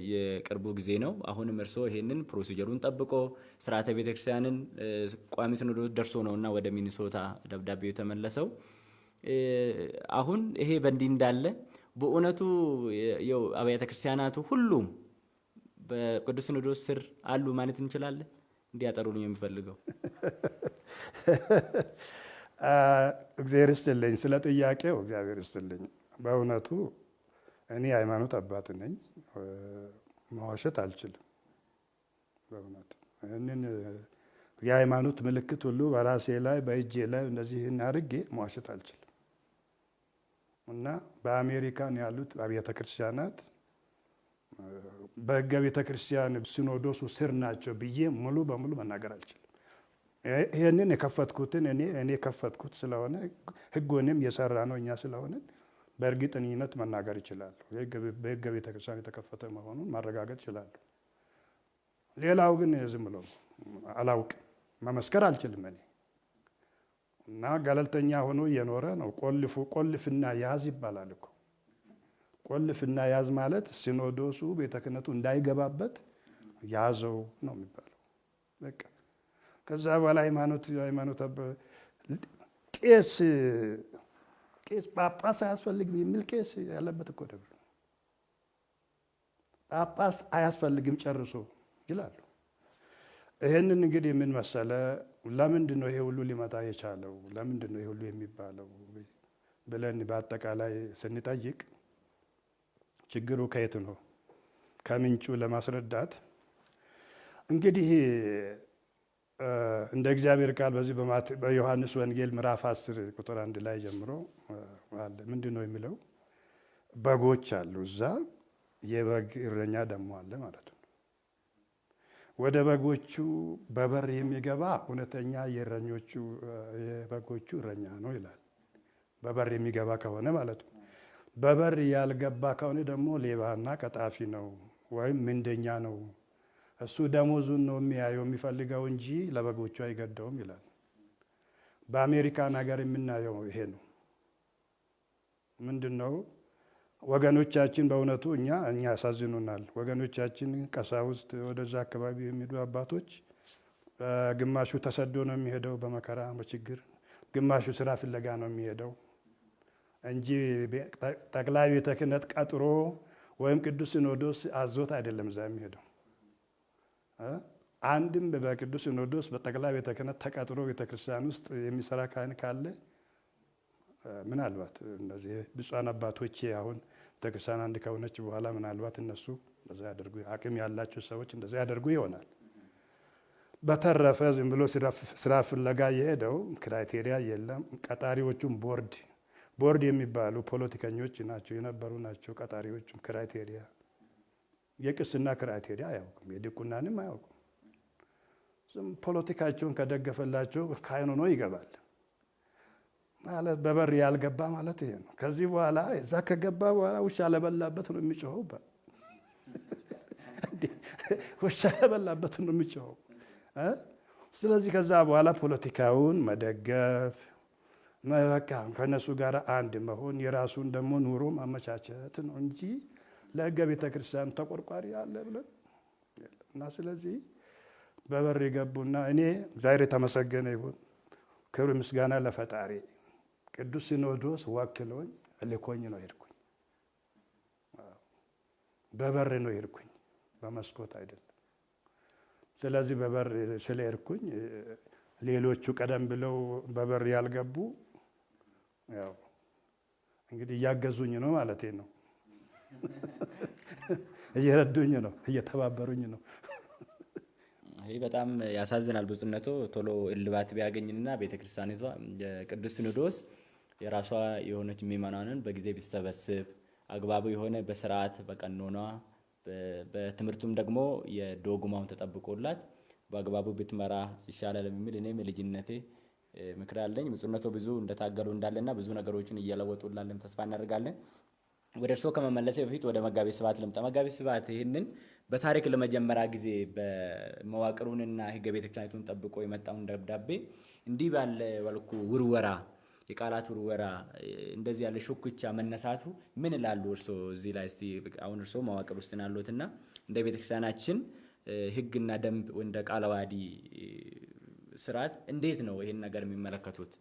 የቅርቡ ጊዜ ነው። አሁንም እርሶ ይሄንን ፕሮሲጀሩን ጠብቆ ስርዓተ ቤተክርስቲያንን ቋሚ ሲኖዶስ ደርሶ ነውና ወደ ሚኒሶታ ደብዳቤው የተመለሰው። አሁን ይሄ በእንዲህ እንዳለ በእውነቱ አብያተ ክርስቲያናቱ ሁሉም በቅዱስ ሲኖዶስ ስር አሉ ማለት እንችላለን? እንዲያጠሩልኝ የምፈልገው። እግዚአብሔር ይስጥልኝ ስለ ጥያቄው፣ እግዚአብሔር ይስጥልኝ። በእውነቱ እኔ ሃይማኖት አባት ነኝ፣ መዋሸት አልችልም። በእውነት እንን የሃይማኖት ምልክት ሁሉ በራሴ ላይ በእጄ ላይ እንደዚህ አድርጌ መዋሸት አልችልም። እና በአሜሪካን ያሉት አብያተ ክርስቲያናት በሕገ ቤተ ክርስቲያን ሲኖዶሱ ስር ናቸው ብዬ ሙሉ በሙሉ መናገር አልችልም። ይሄንን የከፈትኩትን እኔ ከፈትኩት ስለሆነ ሕጉንም የሰራ ነው እኛ ስለሆነ በእርግጠኝነት መናገር ይችላሉ። በሕገ ቤተ ክርስቲያን የተከፈተ መሆኑን ማረጋገጥ ይችላሉ። ሌላው ግን ዝም ብሎ አላውቅም፣ መመስከር አልችልም እኔ። እና ገለልተኛ ሆኖ እየኖረ ነው። ቆልፍና ያዝ ይባላል እኮ። ቆልፍና ያዝ ማለት ሲኖዶሱ ቤተ ክህነቱ እንዳይገባበት ያዘው ነው የሚባለው። በቃ ከዛ በኋላ ሃይማኖት ቄስ ጳጳስ አያስፈልግም የሚል ቄስ ያለበት እኮ ደብር ነው። ጳጳስ አያስፈልግም ጨርሶ ይላሉ። ይህንን እንግዲህ ምን መሰለ፣ ለምንድን ነው ይሄ ሁሉ ሊመጣ የቻለው? ለምንድን ነው ይሄ ሁሉ የሚባለው ብለን በአጠቃላይ ስንጠይቅ ችግሩ ከየት ነው ከምንጩ ለማስረዳት እንግዲህ እንደ እግዚአብሔር ቃል በዚህ በዮሐንስ ወንጌል ምዕራፍ 10 ቁጥር 1 ላይ ጀምሮ አለ። ምንድን ነው የሚለው? በጎች አሉ እዛ፣ የበግ እረኛ ደግሞ አለ ማለት ነው። ወደ በጎቹ በበር የሚገባ እውነተኛ የበጎቹ እረኛ ነው ይላል። በበር የሚገባ ከሆነ ማለት ነው። በበር ያልገባ ከሆነ ደግሞ ሌባና ቀጣፊ ነው ወይም ምንደኛ ነው። እሱ ደሞዙን ነው የሚያየው የሚፈልገው እንጂ ለበጎቹ አይገደውም ይላል። በአሜሪካን ሀገር የምናየው ይሄ ነው። ምንድን ነው ወገኖቻችን በእውነቱ እኛ ያሳዝኑናል። ወገኖቻችን ቀሳውስት፣ ወደዛ አካባቢ የሚሄዱ አባቶች ግማሹ ተሰዶ ነው የሚሄደው በመከራ በችግር፣ ግማሹ ስራ ፍለጋ ነው የሚሄደው እንጂ ጠቅላይ ቤተ ክህነት ቀጥሮ ወይም ቅዱስ ሲኖዶስ አዞት አይደለም እዛ የሚሄደው። አንድም በቅዱስ ሲኖዶስ በጠቅላይ ቤተ ክህነት ተቀጥሮ ቤተክርስቲያን ውስጥ የሚሰራ ካህን ካለ ምናልባት እነዚህ ብፁዓን አባቶቼ አሁን ቤተክርስቲያን አንድ ከሆነች በኋላ ምናልባት እነሱ እንደዛ ያደርጉ፣ አቅም ያላቸው ሰዎች እንደዛ ያደርጉ ይሆናል። በተረፈ ዝም ብሎ ስራ ፍለጋ የሄደው ክራይቴሪያ የለም። ቀጣሪዎቹም ቦርድ የሚባሉ ፖለቲከኞች ናቸው የነበሩ ናቸው። ቀጣሪዎቹም ክራይቴሪያ የቅስና ክራይቴሪያ አያውቁም፣ የዲቁናንም አያውቁም። ፖለቲካቸውን ከደገፈላቸው ካህን ሆኖ ይገባል ማለት። በበር ያልገባ ማለት ይሄ ነው። ከዚህ በኋላ እዛ ከገባ በኋላ ውሻ ለበላበት ነው የሚጮኸው። ውሻ ለበላበት ነው የሚጮኸው። ስለዚህ ከዛ በኋላ ፖለቲካውን መደገፍ፣ በቃ ከነሱ ጋር አንድ መሆን፣ የራሱን ደግሞ ኑሮ ማመቻቸት ነው እንጂ ለሕገ ቤተ ክርስቲያን ተቆርቋሪ አለ ብለን እና ስለዚህ በበር የገቡና እኔ እግዚአብሔር የተመሰገነ ይሁን፣ ክብር ምስጋና ለፈጣሪ፣ ቅዱስ ሲኖዶስ ወክሎኝ ልኮኝ ነው ሄድኩኝ። በበር ነው ሄድኩኝ፣ በመስኮት አይደለም። ስለዚህ በበር ስለሄድኩኝ ሌሎቹ ቀደም ብለው በበር ያልገቡ ያው እንግዲህ እያገዙኝ ነው ማለት ነው። እየረዱኝ ነው፣ እየተባበሩኝ ነው። ይህ በጣም ያሳዝናል። ብፁዕነቶ ቶሎ እልባት ቢያገኝና ቤተክርስቲያኒቷ ቅዱስ ሲኖዶስ የራሷ የሆነች ምእመናንን በጊዜ ቢሰበስብ አግባቡ የሆነ በስርዓት በቀኖና በትምህርቱም ደግሞ የዶግማውን ተጠብቆላት በአግባቡ ብትመራ ይሻላል የሚል እኔም የልጅነቴ ምክር አለኝ። ብፁዕነቶ ብዙ እንደታገሉ እንዳለና ብዙ ነገሮችን እየለወጡ እንዳለም ተስፋ እናደርጋለን። ወደ እርስዎ ከመመለሴ በፊት ወደ መጋቤ ስብሐት ልምጣ። መጋቤ ስብሐት ይህንን በታሪክ ለመጀመሪያ ጊዜ በመዋቅሩንና ሕገ ቤተክርስቲያኒቱን ጠብቆ የመጣውን ደብዳቤ እንዲህ ባለ መልኩ ውርወራ የቃላት ውርወራ እንደዚህ ያለ ሹክቻ መነሳቱ ምን ይላሉ እርስዎ እዚህ ላይ? እስቲ አሁን እርስዎ መዋቅር ውስጥ ናሉትና እንደ ቤተክርስቲያናችን ህግና ደንብ እንደ ቃለ ዓዋዲ ስርዓት እንዴት ነው ይሄን ነገር የሚመለከቱት?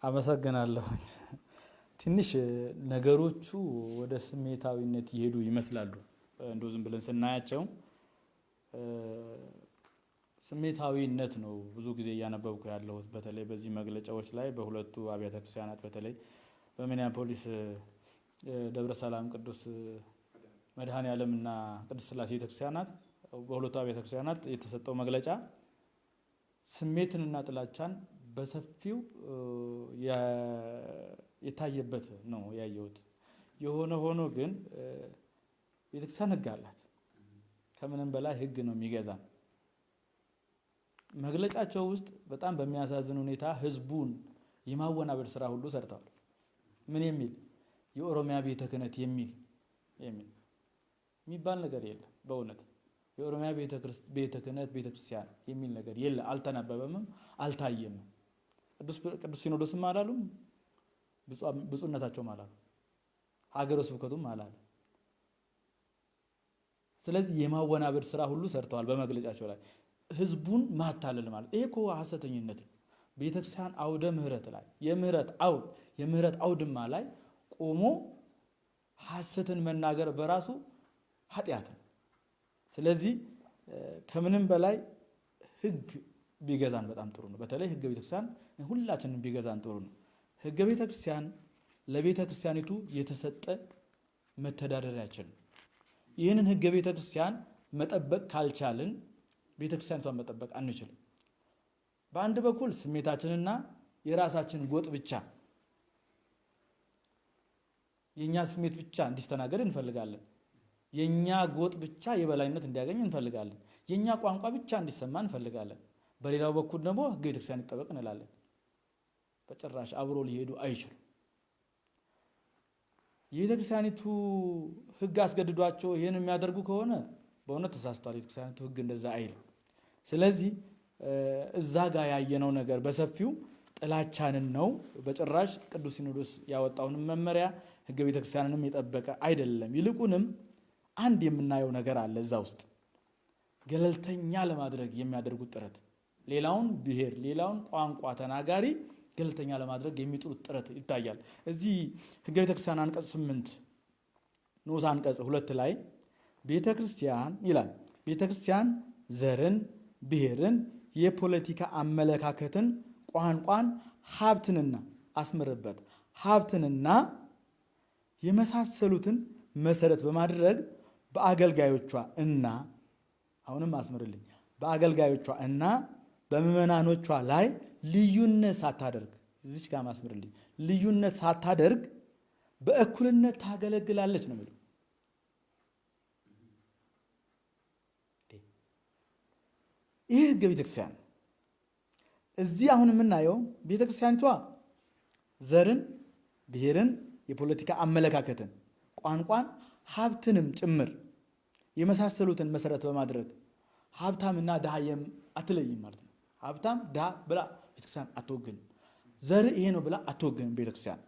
አመሰግናለሁ። ትንሽ ነገሮቹ ወደ ስሜታዊነት ይሄዱ ይመስላሉ። እንደው ዝም ብለን ስናያቸው ስሜታዊነት ነው ብዙ ጊዜ እያነበብኩ ያለሁት። በተለይ በዚህ መግለጫዎች ላይ በሁለቱ አብያተ ክርስቲያናት በተለይ በሚኒያፖሊስ ደብረ ሰላም ቅዱስ መድኃኔ ዓለምና ቅድስት ሥላሴ ቤተክርስቲያናት በሁለቱ አብያተ ክርስቲያናት የተሰጠው መግለጫ ስሜትንና ጥላቻን በሰፊው የታየበት ነው ያየሁት። የሆነ ሆኖ ግን ቤተክርስቲያን ህግ አላት። ከምንም በላይ ህግ ነው የሚገዛን። መግለጫቸው ውስጥ በጣም በሚያሳዝን ሁኔታ ህዝቡን የማወናበድ ስራ ሁሉ ሰርተዋል። ምን የሚል የኦሮሚያ ቤተ ክህነት የሚባል ነገር የለም። በእውነት የኦሮሚያ ቤተ ክህነት ቤተ ክርስቲያን የሚል ነገር የለ፣ አልተነበበምም፣ አልታየም። ቅዱስ ሲኖዶስም አላሉም፣ ብፁዕነታቸውም አላሉ፣ ሀገረ ስብከቱም አላሉ። ስለዚህ የማወናበድ ስራ ሁሉ ሰርተዋል በመግለጫቸው ላይ። ህዝቡን ማታለል ማለት ይሄ እኮ ሐሰተኝነት ነው። ቤተክርስቲያን አውደ ምህረት ላይ የምህረት አውድማ ላይ ቆሞ ሐሰትን መናገር በራሱ ኃጢአት ነው። ስለዚህ ከምንም በላይ ህግ ቢገዛን በጣም ጥሩ ነው። በተለይ ህገ ቤተክርስቲያን ሁላችንም ቢገዛን ጥሩ ነው። ህገ ቤተክርስቲያን ለቤተክርስቲያኒቱ የተሰጠ መተዳደሪያችን ነው። ይህንን ህገ ቤተክርስቲያን መጠበቅ ካልቻልን ቤተክርስቲያኒቷን መጠበቅ አንችልም። በአንድ በኩል ስሜታችንና የራሳችን ጎጥ ብቻ የኛ ስሜት ብቻ እንዲስተናገድ እንፈልጋለን። የኛ ጎጥ ብቻ የበላይነት እንዲያገኝ እንፈልጋለን። የኛ ቋንቋ ብቻ እንዲሰማ እንፈልጋለን። በሌላው በኩል ደግሞ ህገ ቤተክርስቲያን ይጠበቅ እንላለን። በጭራሽ አብሮ ሊሄዱ አይችሉም። የቤተክርስቲያኒቱ ህግ አስገድዷቸው ይህን የሚያደርጉ ከሆነ በእውነት ተሳስተዋል። የቤተክርስቲያኒቱ ህግ እንደዛ አይልም። ስለዚህ እዛ ጋር ያየነው ነገር በሰፊው ጥላቻንን ነው። በጭራሽ ቅዱስ ሲኖዶስ ያወጣውን መመሪያ ህገ ቤተክርስቲያንንም የጠበቀ አይደለም። ይልቁንም አንድ የምናየው ነገር አለ እዛ ውስጥ ገለልተኛ ለማድረግ የሚያደርጉት ጥረት፣ ሌላውን ብሔር ሌላውን ቋንቋ ተናጋሪ ገለልተኛ ለማድረግ የሚጥሩት ጥረት ይታያል። እዚህ ህገ ቤተክርስቲያን አንቀጽ 8 ንዑስ አንቀጽ 2 ላይ ቤተክርስቲያን ይላል፣ ቤተክርስቲያን ዘርን፣ ብሔርን፣ የፖለቲካ አመለካከትን፣ ቋንቋን፣ ሀብትንና አስምርበት ሀብትንና የመሳሰሉትን መሰረት በማድረግ በአገልጋዮቿ እና አሁንም አስምርልኝ በአገልጋዮቿ እና በምዕመናኖቿ ላይ ልዩነት ሳታደርግ እዚች ጋር ማስምርልኝ ልዩነት ሳታደርግ በእኩልነት ታገለግላለች ነው የሚለው። ይህ ህገ ቤተክርስቲያን እዚህ አሁን የምናየው ቤተክርስቲያኒቷ ዘርን፣ ብሔርን፣ የፖለቲካ አመለካከትን፣ ቋንቋን፣ ሀብትንም ጭምር የመሳሰሉትን መሰረት በማድረግ ሀብታምና ድሃ አትለይም ማለት ነው። ሀብታም ድሃ ብላ ቤተክርስቲያን አትወግንም። ዘር ይሄ ነው ብላ አትወግንም ቤተክርስቲያን።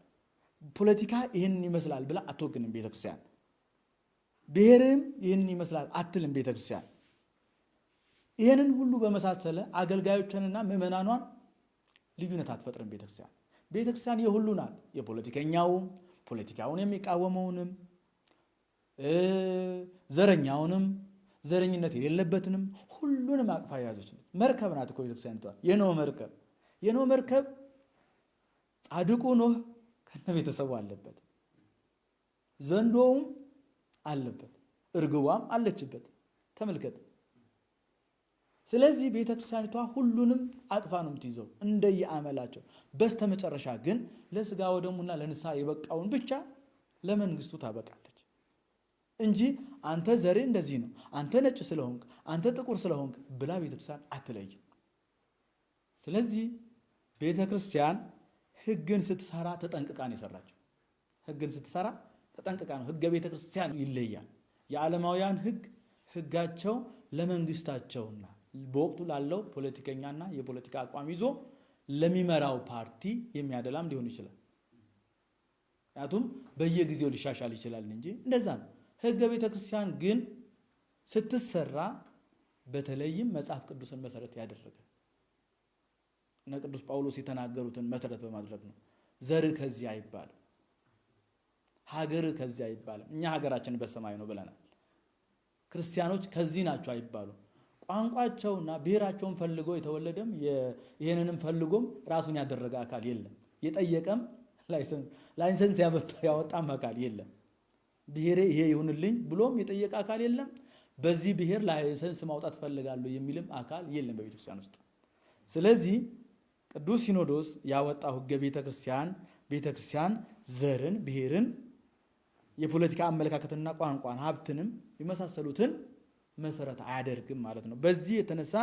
ፖለቲካ ይህንን ይመስላል ብላ አትወግንም ቤተክርስቲያን። ብሔርም ይህንን ይመስላል አትልም ቤተክርስቲያን። ይህንን ሁሉ በመሳሰለ አገልጋዮችንና ምዕመናኗን ልዩነት አትፈጥርም ቤተክርስቲያን። ቤተክርስቲያን የሁሉ ናት። የፖለቲከኛውም ፖለቲካውን የሚቃወመውንም ዘረኛውንም ዘረኝነት የሌለበትንም ሁሉንም አቅፋ የያዘች ነች። መርከብ ናት እኮ ቤተክርስቲያኒቷ። የኖህ መርከብ ጻድቁ ኖህ ከነ ቤተሰቡ አለበት፣ ዘንዶውም አለበት፣ እርግቧም አለችበት። ተመልከት። ስለዚህ ቤተክርስቲያኒቷ ሁሉንም አቅፋ ነው የምትይዘው እንደየአመላቸው። በስተመጨረሻ ግን ለስጋ ወደሙና ለንስሐ የበቃውን ብቻ ለመንግስቱ ታበቃለች እንጂ አንተ ዘሬ እንደዚህ ነው፣ አንተ ነጭ ስለሆንክ፣ አንተ ጥቁር ስለሆንክ ብላ ቤተክርስቲያን አትለይም። ስለዚህ ቤተክርስቲያን ህግን ስትሰራ ተጠንቅቃ ነው የሰራችው። ህግን ስትሰራ ተጠንቅቃ ነው። ህገ ቤተክርስቲያን ይለያል። የዓለማውያን ህጋቸው ለመንግስታቸውና በወቅቱ ላለው ፖለቲከኛና የፖለቲካ አቋም ይዞ ለሚመራው ፓርቲ የሚያደላም ሊሆን ይችላል። ምክንያቱም በየጊዜው ሊሻሻል ይችላል እንጂ እንደዛ ነው። ሕገ ቤተ ክርስቲያን ግን ስትሰራ በተለይም መጽሐፍ ቅዱስን መሰረት ያደረገ እነ ቅዱስ ጳውሎስ የተናገሩትን መሰረት በማድረግ ነው። ዘር ከዚህ አይባልም፣ ሀገር ከዚህ አይባልም። እኛ ሀገራችን በሰማይ ነው ብለናል። ክርስቲያኖች ከዚህ ናቸው አይባሉም። ቋንቋቸውና ብሔራቸውን ፈልጎ የተወለደም ይህንንም ፈልጎም ራሱን ያደረገ አካል የለም። የጠየቀም ላይሰንስ ያወጣም አካል የለም። ብሔሬ ይሄ ይሁንልኝ ብሎም የጠየቀ አካል የለም። በዚህ ብሔር ላይሰንስ ማውጣት ፈልጋለሁ የሚልም አካል የለም በቤተክርስቲያን ውስጥ። ስለዚህ ቅዱስ ሲኖዶስ ያወጣው ሕገ ቤተክርስቲያን ዘርን፣ ብሔርን፣ የፖለቲካ አመለካከትና ቋንቋን፣ ሀብትንም የመሳሰሉትን መሰረት አያደርግም ማለት ነው። በዚህ የተነሳ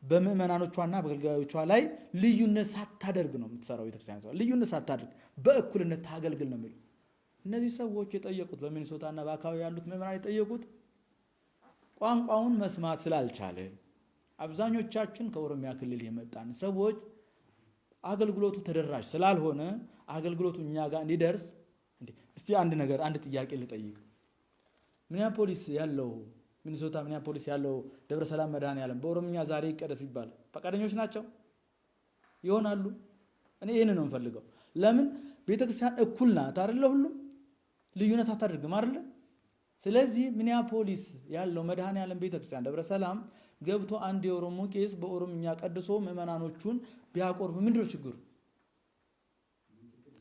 በምእመናኖቿና በአገልጋዮቿ ላይ ልዩነት ሳታደርግ ነው የምትሰራው ቤተክርስቲያን። ልዩነት ሳታደርግ በእኩልነት ታገልግል ነው የሚለው። እነዚህ ሰዎች የጠየቁት በሚኒሶታና በአካባቢ ያሉት ምእመናን የጠየቁት ቋንቋውን መስማት ስላልቻለ፣ አብዛኞቻችን ከኦሮሚያ ክልል የመጣን ሰዎች አገልግሎቱ ተደራሽ ስላልሆነ አገልግሎቱ እኛ ጋር እንዲደርስ እስቲ አንድ ጥያቄ ልጠይቅ። ሚኒሶታ ሚኒያፖሊስ ያለው ደብረ ሰላም መድኃኔዓለም በኦሮምኛ ዛሬ ይቀደስ ይባል ፈቃደኞች ናቸው? ይሆናሉ? እኔ ይህን ነው የምፈልገው። ለምን ቤተክርስቲያን እኩል ናት አይደለ? ሁሉም ልዩነት አታደርግም አይደለ? ስለዚህ ሚኒያፖሊስ ያለው መድኃኔዓለም ቤተክርስቲያን ደብረ ሰላም ገብቶ አንድ የኦሮሞ ቄስ በኦሮምኛ ቀድሶ ምዕመናኖቹን ቢያቆርብ ምንድነው ችግሩ?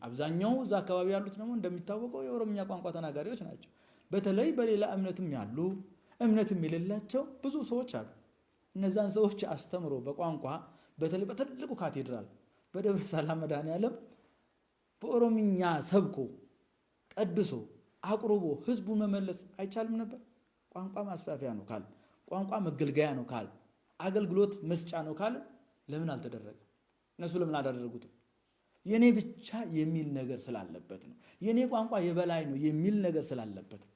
አብዛኛው እዛ አካባቢ ያሉት ደግሞ እንደሚታወቀው የኦሮምኛ ቋንቋ ተናጋሪዎች ናቸው። በተለይ በሌላ እምነትም ያሉ እምነትም የሌላቸው ብዙ ሰዎች አሉ። እነዛን ሰዎች አስተምሮ በቋንቋ በተለይ በትልቁ ካቴድራል በደብረ ሰላም መድኃኔዓለም በኦሮምኛ ሰብኮ ቀድሶ አቁርቦ ህዝቡን መመለስ አይቻልም ነበር? ቋንቋ ማስፋፊያ ነው ካል፣ ቋንቋ መገልገያ ነው ካል፣ አገልግሎት መስጫ ነው ካል ለምን አልተደረገ? እነሱ ለምን አላደረጉትም? የኔ ብቻ የሚል ነገር ስላለበት ነው። የኔ ቋንቋ የበላይ ነው የሚል ነገር ስላለበት ነው።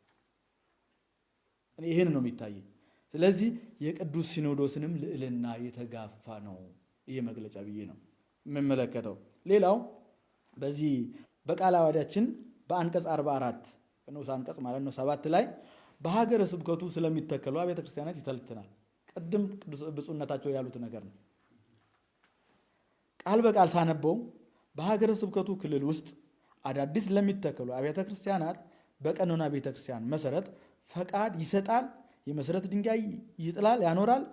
እኔ ይሄን ነው የሚታየኝ። ስለዚህ የቅዱስ ሲኖዶስንም ልዕልና የተጋፋ ነው ይሄ መግለጫ ብዬ ነው የምመለከተው። ሌላው በዚህ በቃለ ዓዋዲያችን በአንቀጽ 44 በንዑስ አንቀጽ ማለት ነው 7 ላይ በሀገረ ስብከቱ ስለሚተከሉ አብያተ ክርስቲያናት ይተልትናል። ቅድም ብፁዕነታቸው ያሉት ነገር ነው። ቃል በቃል ሳነበው በሀገረ ስብከቱ ክልል ውስጥ አዳዲስ ለሚተከሉ አብያተ ክርስቲያናት በቀኖና ቤተ ክርስቲያን መሰረት ፈቃድ ይሰጣል፣ የመሰረት ድንጋይ ይጥላል፣ ያኖራል፣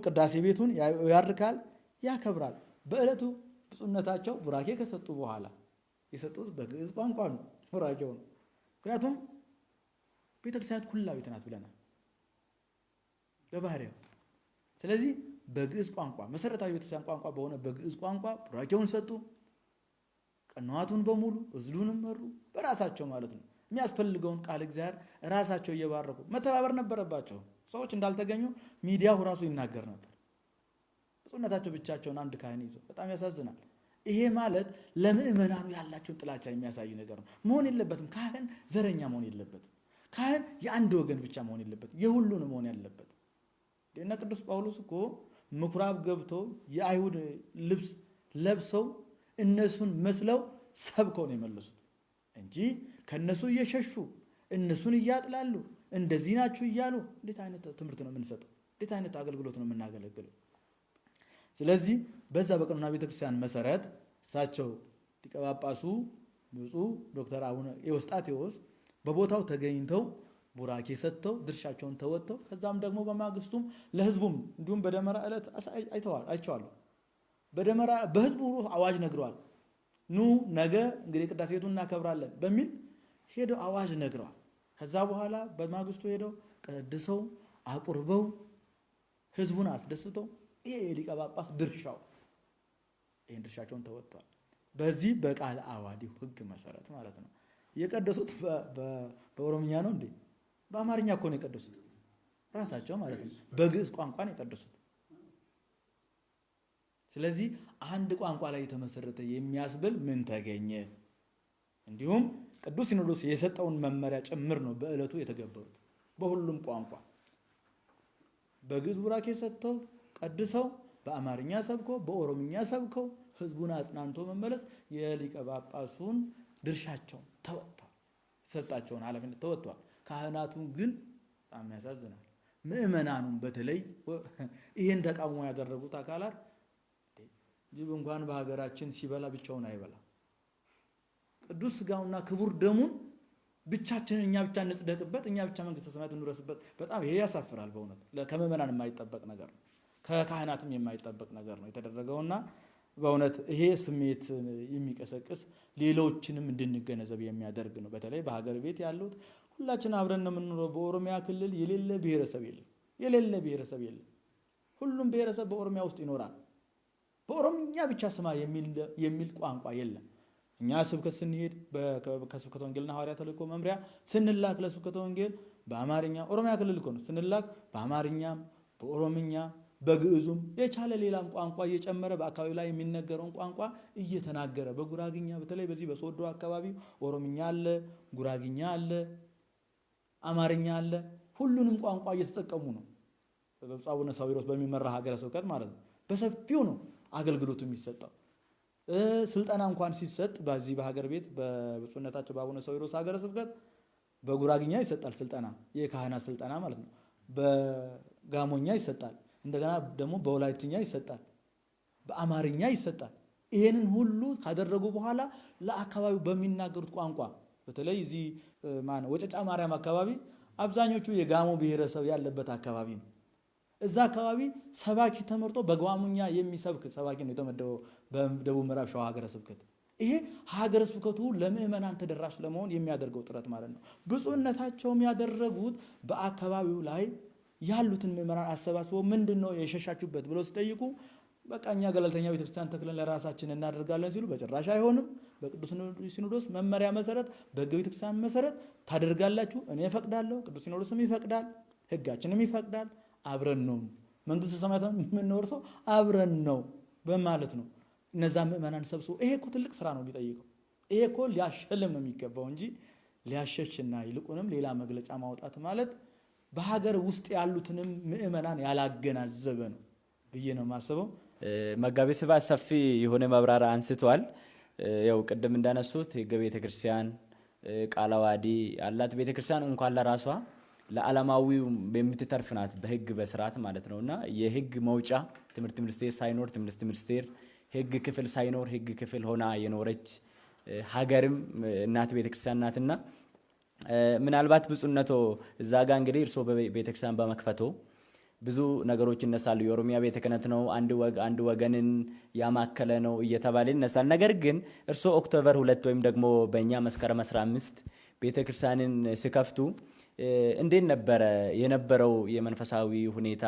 ቅዳሴ ቤቱን ያርካል፣ ያከብራል። በዕለቱ ብፁዕነታቸው ቡራኬ ከሰጡ በኋላ የሰጡት በግዕዝ ቋንቋ ነው፣ ቡራኬው ነው። ምክንያቱም ቤተክርስቲያናት ኩላዊት ናት ብለናል በባህሪው። ስለዚህ በግዕዝ ቋንቋ መሰረታዊ ቤተክርስቲያን ቋንቋ በሆነ በግዕዝ ቋንቋ ቡራኬውን ሰጡ። ቀኖናቱን በሙሉ እዝሉንም መሩ በራሳቸው ማለት ነው። የሚያስፈልገውን ቃል እግዚአብሔር ራሳቸው እየባረኩ መተባበር ነበረባቸው። ሰዎች እንዳልተገኙ ሚዲያው ራሱ ይናገር ነበር። ብፁዕነታቸው ብቻቸውን አንድ ካህን ይዘው በጣም ያሳዝናል። ይሄ ማለት ለምእመናኑ ያላቸውን ጥላቻ የሚያሳይ ነገር ነው። መሆን የለበትም። ካህን ዘረኛ መሆን የለበትም። ካህን የአንድ ወገን ብቻ መሆን የለበትም። የሁሉን መሆን ያለበት። እና ቅዱስ ጳውሎስ እኮ ምኩራብ ገብተው የአይሁድ ልብስ ለብሰው እነሱን መስለው ሰብከው ነው የመለሱት እንጂ ከነሱ እየሸሹ እነሱን እያጥላሉ እንደዚህ ናችሁ እያሉ እንዴት አይነት ትምህርት ነው የምንሰጠው? እንዴት አይነት አገልግሎት ነው የምናገለግለው? ስለዚህ በዛ በቀኖና ቤተክርስቲያን መሰረት እሳቸው ሊቀ ጳጳሱ ብፁዕ ዶክተር አቡነ ኤዎስጣቴዎስ በቦታው ተገኝተው ቡራኬ ሰጥተው ድርሻቸውን ተወጥተው ከዛም ደግሞ በማግስቱም ለህዝቡም እንዲሁም በደመራ ዕለት አይቼዋለሁ። በደመራ በህዝቡ አዋጅ ነግረዋል። ኑ ነገ እንግዲህ ቅዳሴ ቤቱን እናከብራለን በሚል ሄደው አዋጅ ነግረዋል። ከዛ በኋላ በማግስቱ ሄደው ቀድሰው አቁርበው ህዝቡን አስደስተው ይሄ የሊቀ ጳጳስ ድርሻው ይሄን ድርሻቸውን ተወጥቷል። በዚህ በቃለ ዓዋዲው ህግ መሰረት ማለት ነው። የቀደሱት በኦሮምኛ ነው እንዴ? በአማርኛ እኮ ነው የቀደሱት ራሳቸው ማለት ነው። በግዕዝ ቋንቋ ነው የቀደሱት። ስለዚህ አንድ ቋንቋ ላይ የተመሰረተ የሚያስብል ምን ተገኘ? እንዲሁም ቅዱስ ሲኖዶስ የሰጠውን መመሪያ ጭምር ነው በዕለቱ የተገበሩት። በሁሉም ቋንቋ በግዕዝ ቡራኬ ሰጥተው ቀድሰው በአማርኛ ሰብከው በኦሮምኛ ሰብከው ህዝቡን አጽናንቶ መመለስ የሊቀ ጳጳሱን ድርሻቸውን ተወጥቷል። የተሰጣቸውን ኃላፊነት ተወጥቷል። ካህናቱን ግን በጣም ያሳዝናል። ምእመናኑም በተለይ ይህን ተቃውሞ ያደረጉት አካላት ጅብ እንኳን በሀገራችን ሲበላ ብቻውን አይበላም። ቅዱስ ሥጋውና ክቡር ደሙን ብቻችንን እኛ ብቻ እንጽደቅበት፣ እኛ ብቻ መንግስተ ሰማያት እንውረስበት። በጣም ይሄ ያሳፍራል። በእውነት ከምእመናን የማይጠበቅ ነገር ነው፣ ከካህናትም የማይጠበቅ ነገር ነው የተደረገውና በእውነት ይሄ ስሜት የሚቀሰቅስ ሌሎችንም እንድንገነዘብ የሚያደርግ ነው። በተለይ በሀገር ቤት ያሉት ሁላችን አብረን ነው የምንኖረው። በኦሮሚያ ክልል የሌለ ብሔረሰብ የለም። ሁሉም ብሔረሰብ በኦሮሚያ ውስጥ ይኖራል። በኦሮምኛ ብቻ ስማ የሚል ቋንቋ የለም። እኛ ስብከት ስንሄድ ከስብከተ ወንጌልና ሐዋርያ ተልእኮ መምሪያ ስንላክ ለስብከተ ወንጌል በአማርኛ ኦሮሚያ ክልል እኮ ነው ስንላክ በአማርኛም በኦሮምኛ በግዕዙም የቻለ ሌላም ቋንቋ እየጨመረ በአካባቢው ላይ የሚነገረውን ቋንቋ እየተናገረ በጉራግኛ በተለይ በዚህ በሶዶ አካባቢ ኦሮምኛ አለ፣ ጉራግኛ አለ፣ አማርኛ አለ። ሁሉንም ቋንቋ እየተጠቀሙ ነው። በብፁዕ አቡነ ሳዊሮስ በሚመራ ሀገረ ስብከት ማለት ነው። በሰፊው ነው አገልግሎቱ የሚሰጠው። ስልጠና እንኳን ሲሰጥ በዚህ በሀገር ቤት በብፁዕነታቸው በአቡነ ሳዊሮስ ሀገረ ስብከት በጉራግኛ ይሰጣል ስልጠና፣ የካህናት ስልጠና ማለት ነው። በጋሞኛ ይሰጣል። እንደገና ደግሞ በወላይትኛ ይሰጣል፣ በአማርኛ ይሰጣል። ይሄንን ሁሉ ካደረጉ በኋላ ለአካባቢው በሚናገሩት ቋንቋ በተለይ እዚህ ወጨጫ ማርያም አካባቢ አብዛኞቹ የጋሞ ብሔረሰብ ያለበት አካባቢ ነው። እዛ አካባቢ ሰባኪ ተመርጦ በጋሞኛ የሚሰብክ ሰባኪ ነው የተመደበው በደቡብ ምዕራብ ሸዋ ሀገረ ስብከት። ይሄ ሀገረ ስብከቱ ለምእመናን ተደራሽ ለመሆን የሚያደርገው ጥረት ማለት ነው። ብፁዕነታቸውም ያደረጉት በአካባቢው ላይ ያሉትን ምእመናን አሰባስበው ምንድን ነው የሸሻችሁበት ብለው ሲጠይቁ በቃ እኛ ገለልተኛ ቤተክርስቲያን ተክለን ለራሳችን እናደርጋለን ሲሉ በጭራሽ አይሆንም፣ በቅዱስ ሲኖዶስ መመሪያ መሰረት በሕገ ቤተክርስቲያን መሰረት ታደርጋላችሁ፣ እኔ እፈቅዳለሁ፣ ቅዱስ ሲኖዶስም ይፈቅዳል፣ ሕጋችንም ይፈቅዳል፣ አብረን ነው መንግስተ ሰማያትን የምንወርሰው አብረን ነው በማለት ነው እነዛ ምእመናን ሰብስቦ። ይሄ እኮ ትልቅ ስራ ነው የሚጠይቀው። ይሄ እኮ ሊያሸልም ነው የሚገባው እንጂ ሊያሸሽና ይልቁንም ሌላ መግለጫ ማውጣት ማለት በሀገር ውስጥ ያሉትንም ምእመናን ያላገናዘበ ነው ብዬ ነው የማስበው። መጋቤ ስብሐት ሰፊ የሆነ ማብራሪያ አንስተዋል። ያው ቅድም እንዳነሱት ሕገ ቤተክርስቲያን ቃለ ዓዋዲ አላት ቤተክርስቲያን እንኳን ለራሷ ለዓለማዊው የምትተርፍ ናት፣ በሕግ በስርዓት ማለት ነውና የሕግ መውጫ ትምህርት ሚኒስቴር ሳይኖር ትምህርት ሚኒስቴር ሕግ ክፍል ሳይኖር ሕግ ክፍል ሆና የኖረች ሀገርም እናት ቤተክርስቲያን ናትና ምናልባት ብፁዕነቶ እዛ ጋ እንግዲህ እርስዎ ቤተክርስቲያን በመክፈቶ ብዙ ነገሮች ይነሳሉ። የኦሮሚያ ቤተ ክህነት ነው፣ አንድ ወገንን ያማከለ ነው እየተባለ ይነሳል። ነገር ግን እርስዎ ኦክቶበር 2 ወይም ደግሞ በእኛ መስከረም 15 ቤተ ክርስቲያንን ሲከፍቱ እንዴት ነበረ የነበረው የመንፈሳዊ ሁኔታ?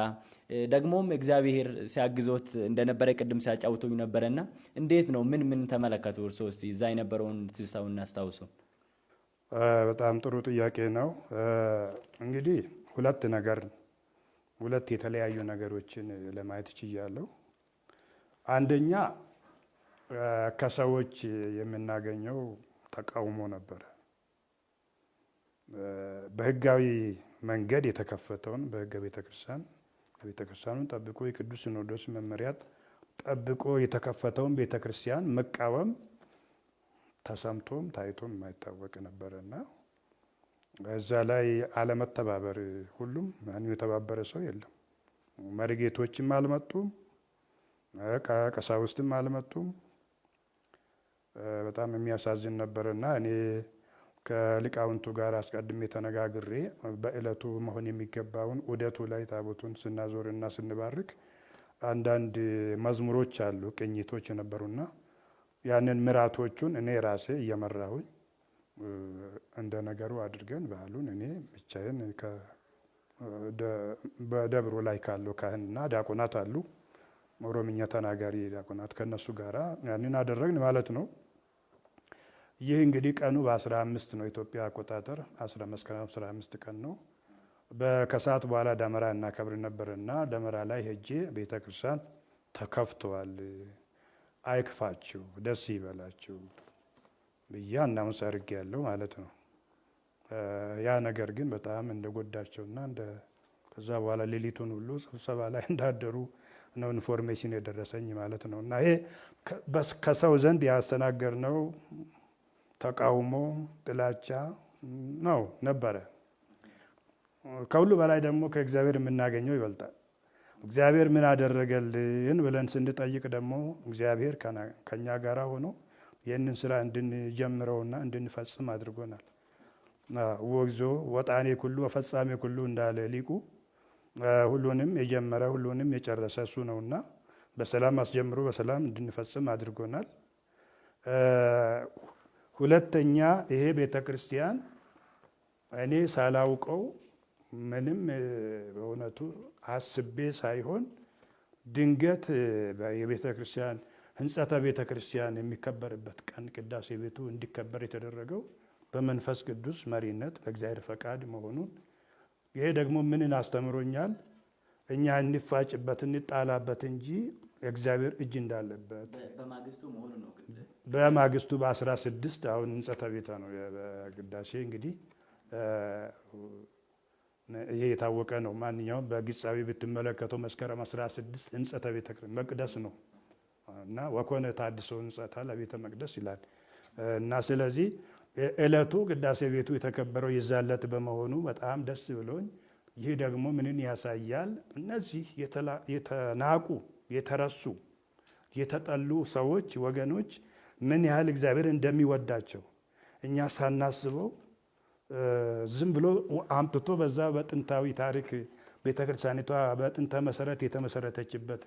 ደግሞም እግዚአብሔር ሲያግዞት እንደነበረ ቅድም ሲያጫውቱኝ ነበረና እንዴት ነው? ምን ተመለከቱ እርስዎ? እስቲ እዛ የነበረውን ትዝታው እናስታውሱ። በጣም ጥሩ ጥያቄ ነው። እንግዲህ ሁለት የተለያዩ ነገሮችን ለማየት ችያለሁ። አንደኛ ከሰዎች የምናገኘው ተቃውሞ ነበረ። በሕጋዊ መንገድ የተከፈተውን በሕገ ቤተክርስቲያኑን ጠብቆ የቅዱስ ሲኖዶስ መመሪያ ጠብቆ የተከፈተውን ቤተክርስቲያን መቃወም ተሰምቶም ታይቶም የማይታወቅ ነበረና እዛ ላይ አለመተባበር፣ ሁሉም የተባበረ ሰው የለም። መሪጌቶችም አልመጡም፣ ቀሳውስትም አልመጡም። በጣም የሚያሳዝን ነበርና እኔ ከሊቃውንቱ ጋር አስቀድሜ ተነጋግሬ በዕለቱ መሆን የሚገባውን ዑደቱ ላይ ታቦቱን ስናዞርና ስንባርክ አንዳንድ መዝሙሮች አሉ፣ ቅኝቶች የነበሩና ያንን ምራቶቹን እኔ ራሴ እየመራሁኝ እንደ ነገሩ አድርገን ባህሉን እኔ ብቻዬን በደብሩ ላይ ካለው ካህንና ዲያቆናት አሉ፣ ኦሮምኛ ተናጋሪ ዲያቆናት፣ ከነሱ ጋራ ያንን አደረግን ማለት ነው። ይህ እንግዲህ ቀኑ በ15 ነው ኢትዮጵያ አቆጣጠር መስከረም 15 ቀን ነው። ከሰዓት በኋላ ደመራ እናከብር ነበርና ደመራ ላይ ሄጄ ቤተክርስቲያን ተከፍተዋል፣ አይክፋችሁ፣ ደስ ይበላችሁ ብዬ አናውንስ አድርጌያለሁ ማለት ነው። ያ ነገር ግን በጣም እንደጎዳቸውና ከዛ በኋላ ሌሊቱን ሁሉ ስብሰባ ላይ እንዳደሩ ነው ኢንፎርሜሽን የደረሰኝ ማለት ነው። እና ይሄ ከሰው ዘንድ ያስተናገርነው ተቃውሞ፣ ጥላቻ ነው ነበረ። ከሁሉ በላይ ደግሞ ከእግዚአብሔር የምናገኘው ይበልጣል። እግዚአብሔር ምን አደረገልን ብለን ስንጠይቅ ደግሞ እግዚአብሔር ከኛ ጋር ሆኖ ይህንን ስራ እንድንጀምረውና እንድንፈጽም አድርጎናል። ወግዞ ወጣኔ ኩሉ ወፈጻሜ ኩሉ እንዳለ ሊቁ ሁሉንም የጀመረ ሁሉንም የጨረሰ እሱ ነውና በሰላም አስጀምሮ በሰላም እንድንፈጽም አድርጎናል። ሁለተኛ ይሄ ቤተ ክርስቲያን እኔ ሳላውቀው ምንም በእውነቱ አስቤ ሳይሆን ድንገት የቤተ ክርስቲያን ህንጸተ ቤተ ክርስቲያን የሚከበርበት ቀን ቅዳሴ ቤቱ እንዲከበር የተደረገው በመንፈስ ቅዱስ መሪነት በእግዚአብሔር ፈቃድ መሆኑን ይሄ ደግሞ ምንን አስተምሮኛል? እኛ እንፋጭበት እንጣላበት እንጂ እግዚአብሔር እጅ እንዳለበት በማግስቱ በ16 አሁን ህንጸተ ቤተ ነው በቅዳሴ እንግዲህ ይሄ የታወቀ ነው። ማንኛውም በግጻዊ ብትመለከተው መስከረም 16 ህንጸተ ቤተ መቅደስ ነው እና ወኮነ ታድሶ ህንጸታ ለቤተ መቅደስ ይላል እና ስለዚህ እለቱ ቅዳሴ ቤቱ የተከበረው የዛለት በመሆኑ በጣም ደስ ብሎኝ፣ ይህ ደግሞ ምንን ያሳያል? እነዚህ የተናቁ የተረሱ የተጠሉ ሰዎች ወገኖች ምን ያህል እግዚአብሔር እንደሚወዳቸው እኛ ሳናስበው ዝም ብሎ አምጥቶ በዛ በጥንታዊ ታሪክ ቤተክርስቲያኒቷ በጥንተ መሰረት የተመሰረተችበት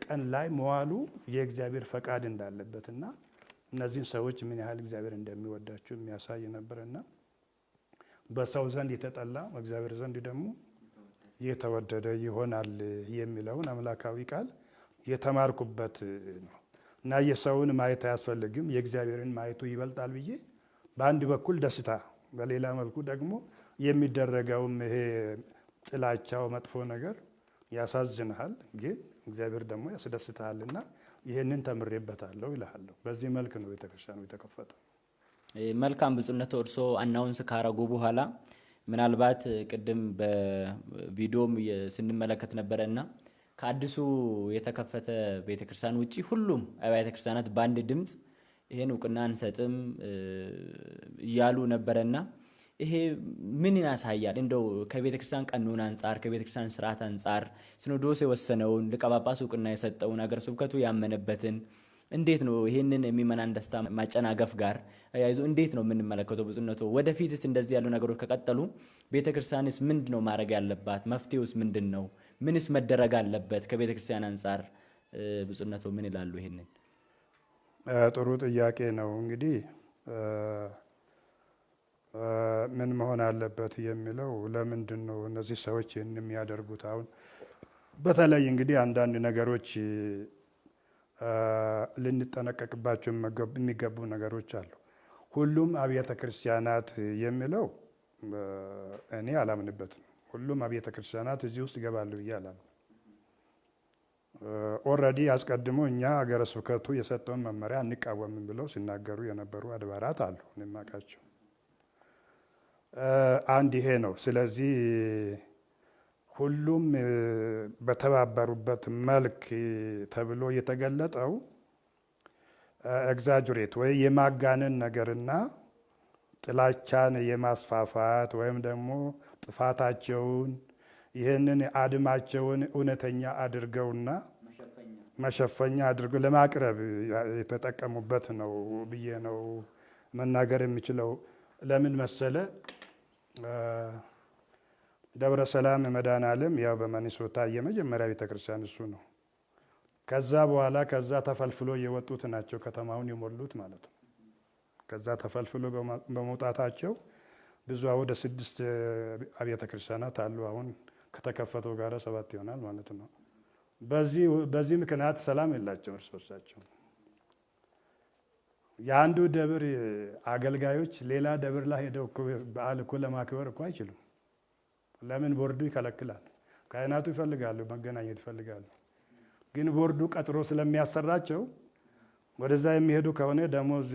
ቀን ላይ መዋሉ የእግዚአብሔር ፈቃድ እንዳለበትና እነዚህን ሰዎች ምን ያህል እግዚአብሔር እንደሚወዳቸው የሚያሳይ ነበርና በሰው ዘንድ የተጠላ በእግዚአብሔር ዘንድ ደግሞ የተወደደ ይሆናል የሚለውን አምላካዊ ቃል የተማርኩበት ነው እና የሰውን ማየት አያስፈልግም፣ የእግዚአብሔርን ማየቱ ይበልጣል ብዬ በአንድ በኩል ደስታ፣ በሌላ መልኩ ደግሞ የሚደረገውም ይሄ ጥላቻው መጥፎ ነገር ያሳዝንሃል፣ ግን እግዚአብሔር ደግሞ ያስደስትሃልና ይህንን ተምሬበታለሁ ይልሃለሁ። በዚህ መልክ ነው ቤተክርስቲያኑ የተከፈተው። መልካም ብፁዕነቶ፣ እርሶ አናውንስ ካረጉ በኋላ ምናልባት ቅድም በቪዲዮም ስንመለከት ነበረና ከአዲሱ የተከፈተ ቤተክርስቲያን ውጪ ሁሉም አብያተ ክርስቲያናት በአንድ ድምፅ ይሄን እውቅና አንሰጥም እያሉ ነበረና ይሄ ምን ያሳያል? እንደው ከቤተ ክርስቲያን ቀኖና አንጻር ከቤተ ክርስቲያን ስርዓት አንጻር ሲኖዶስ የወሰነውን ሊቀ ጳጳስ እውቅና የሰጠውን ሀገረ ስብከቱ ያመነበትን እንዴት ነው ይሄንን የሚመናን ደስታ ማጨናገፍ ጋር ያይዞ እንዴት ነው የምንመለከተው? ብፁዕነቶ ወደፊትስ እንደዚህ ያሉ ነገሮች ከቀጠሉ ቤተ ክርስቲያንስ ምንድን ነው ማድረግ ያለባት? መፍትሄውስ ምንድን ነው? ምንስ መደረግ አለበት? ከቤተ ክርስቲያን አንጻር ብፁዕነቶ ምን ይላሉ? ይሄንን ጥሩ ጥያቄ ነው። እንግዲህ ምን መሆን አለበት የሚለው ለምንድን ነው እነዚህ ሰዎች ይህን የሚያደርጉት? አሁን በተለይ እንግዲህ አንዳንድ ነገሮች ልንጠነቀቅባቸው የሚገቡ ነገሮች አሉ። ሁሉም አብያተ ክርስቲያናት የሚለው እኔ አላምንበትም። ሁሉም አብያተ ክርስቲያናት እዚህ ውስጥ ይገባሉ ብዬ አላምንም። ኦልሬዲ አስቀድሞ እኛ ሀገረ ስብከቱ የሰጠውን መመሪያ እንቃወምም ብለው ሲናገሩ የነበሩ አድባራት አሉ፣ እኔ የማውቃቸው። አንድ ይሄ ነው። ስለዚህ ሁሉም በተባበሩበት መልክ ተብሎ የተገለጠው ኤግዛጁሬት ወይ የማጋነን ነገርና ጥላቻን የማስፋፋት ወይም ደግሞ ጥፋታቸውን ይህንን አድማቸውን እውነተኛ አድርገውና መሸፈኛ አድርገው ለማቅረብ የተጠቀሙበት ነው ብዬ ነው መናገር የሚችለው። ለምን መሰለ? ደብረ ሰላም መድኃኔዓለም ያው በሚኒሶታ የመጀመሪያ ቤተክርስቲያን እሱ ነው። ከዛ በኋላ ከዛ ተፈልፍሎ የወጡት ናቸው ከተማውን የሞሉት ማለት ነው። ከዛ ተፈልፍሎ በመውጣታቸው ብዙ ወደ 6 አብያተ ክርስቲያናት አሉ። አሁን ከተከፈተው ጋር 7 ይሆናል ማለት ነው። በዚህ ምክንያት ሰላም የላቸው እርስ በርሳቸው። የአንዱ ደብር አገልጋዮች ሌላ ደብር ላይ ሄደው በዓል እኮ ለማክበር እኮ አይችሉም። ለምን? ቦርዱ ይከለክላል። ካህናቱ ይፈልጋሉ፣ መገናኘት ይፈልጋሉ። ግን ቦርዱ ቀጥሮ ስለሚያሰራቸው ወደዛ የሚሄዱ ከሆነ ደሞዝ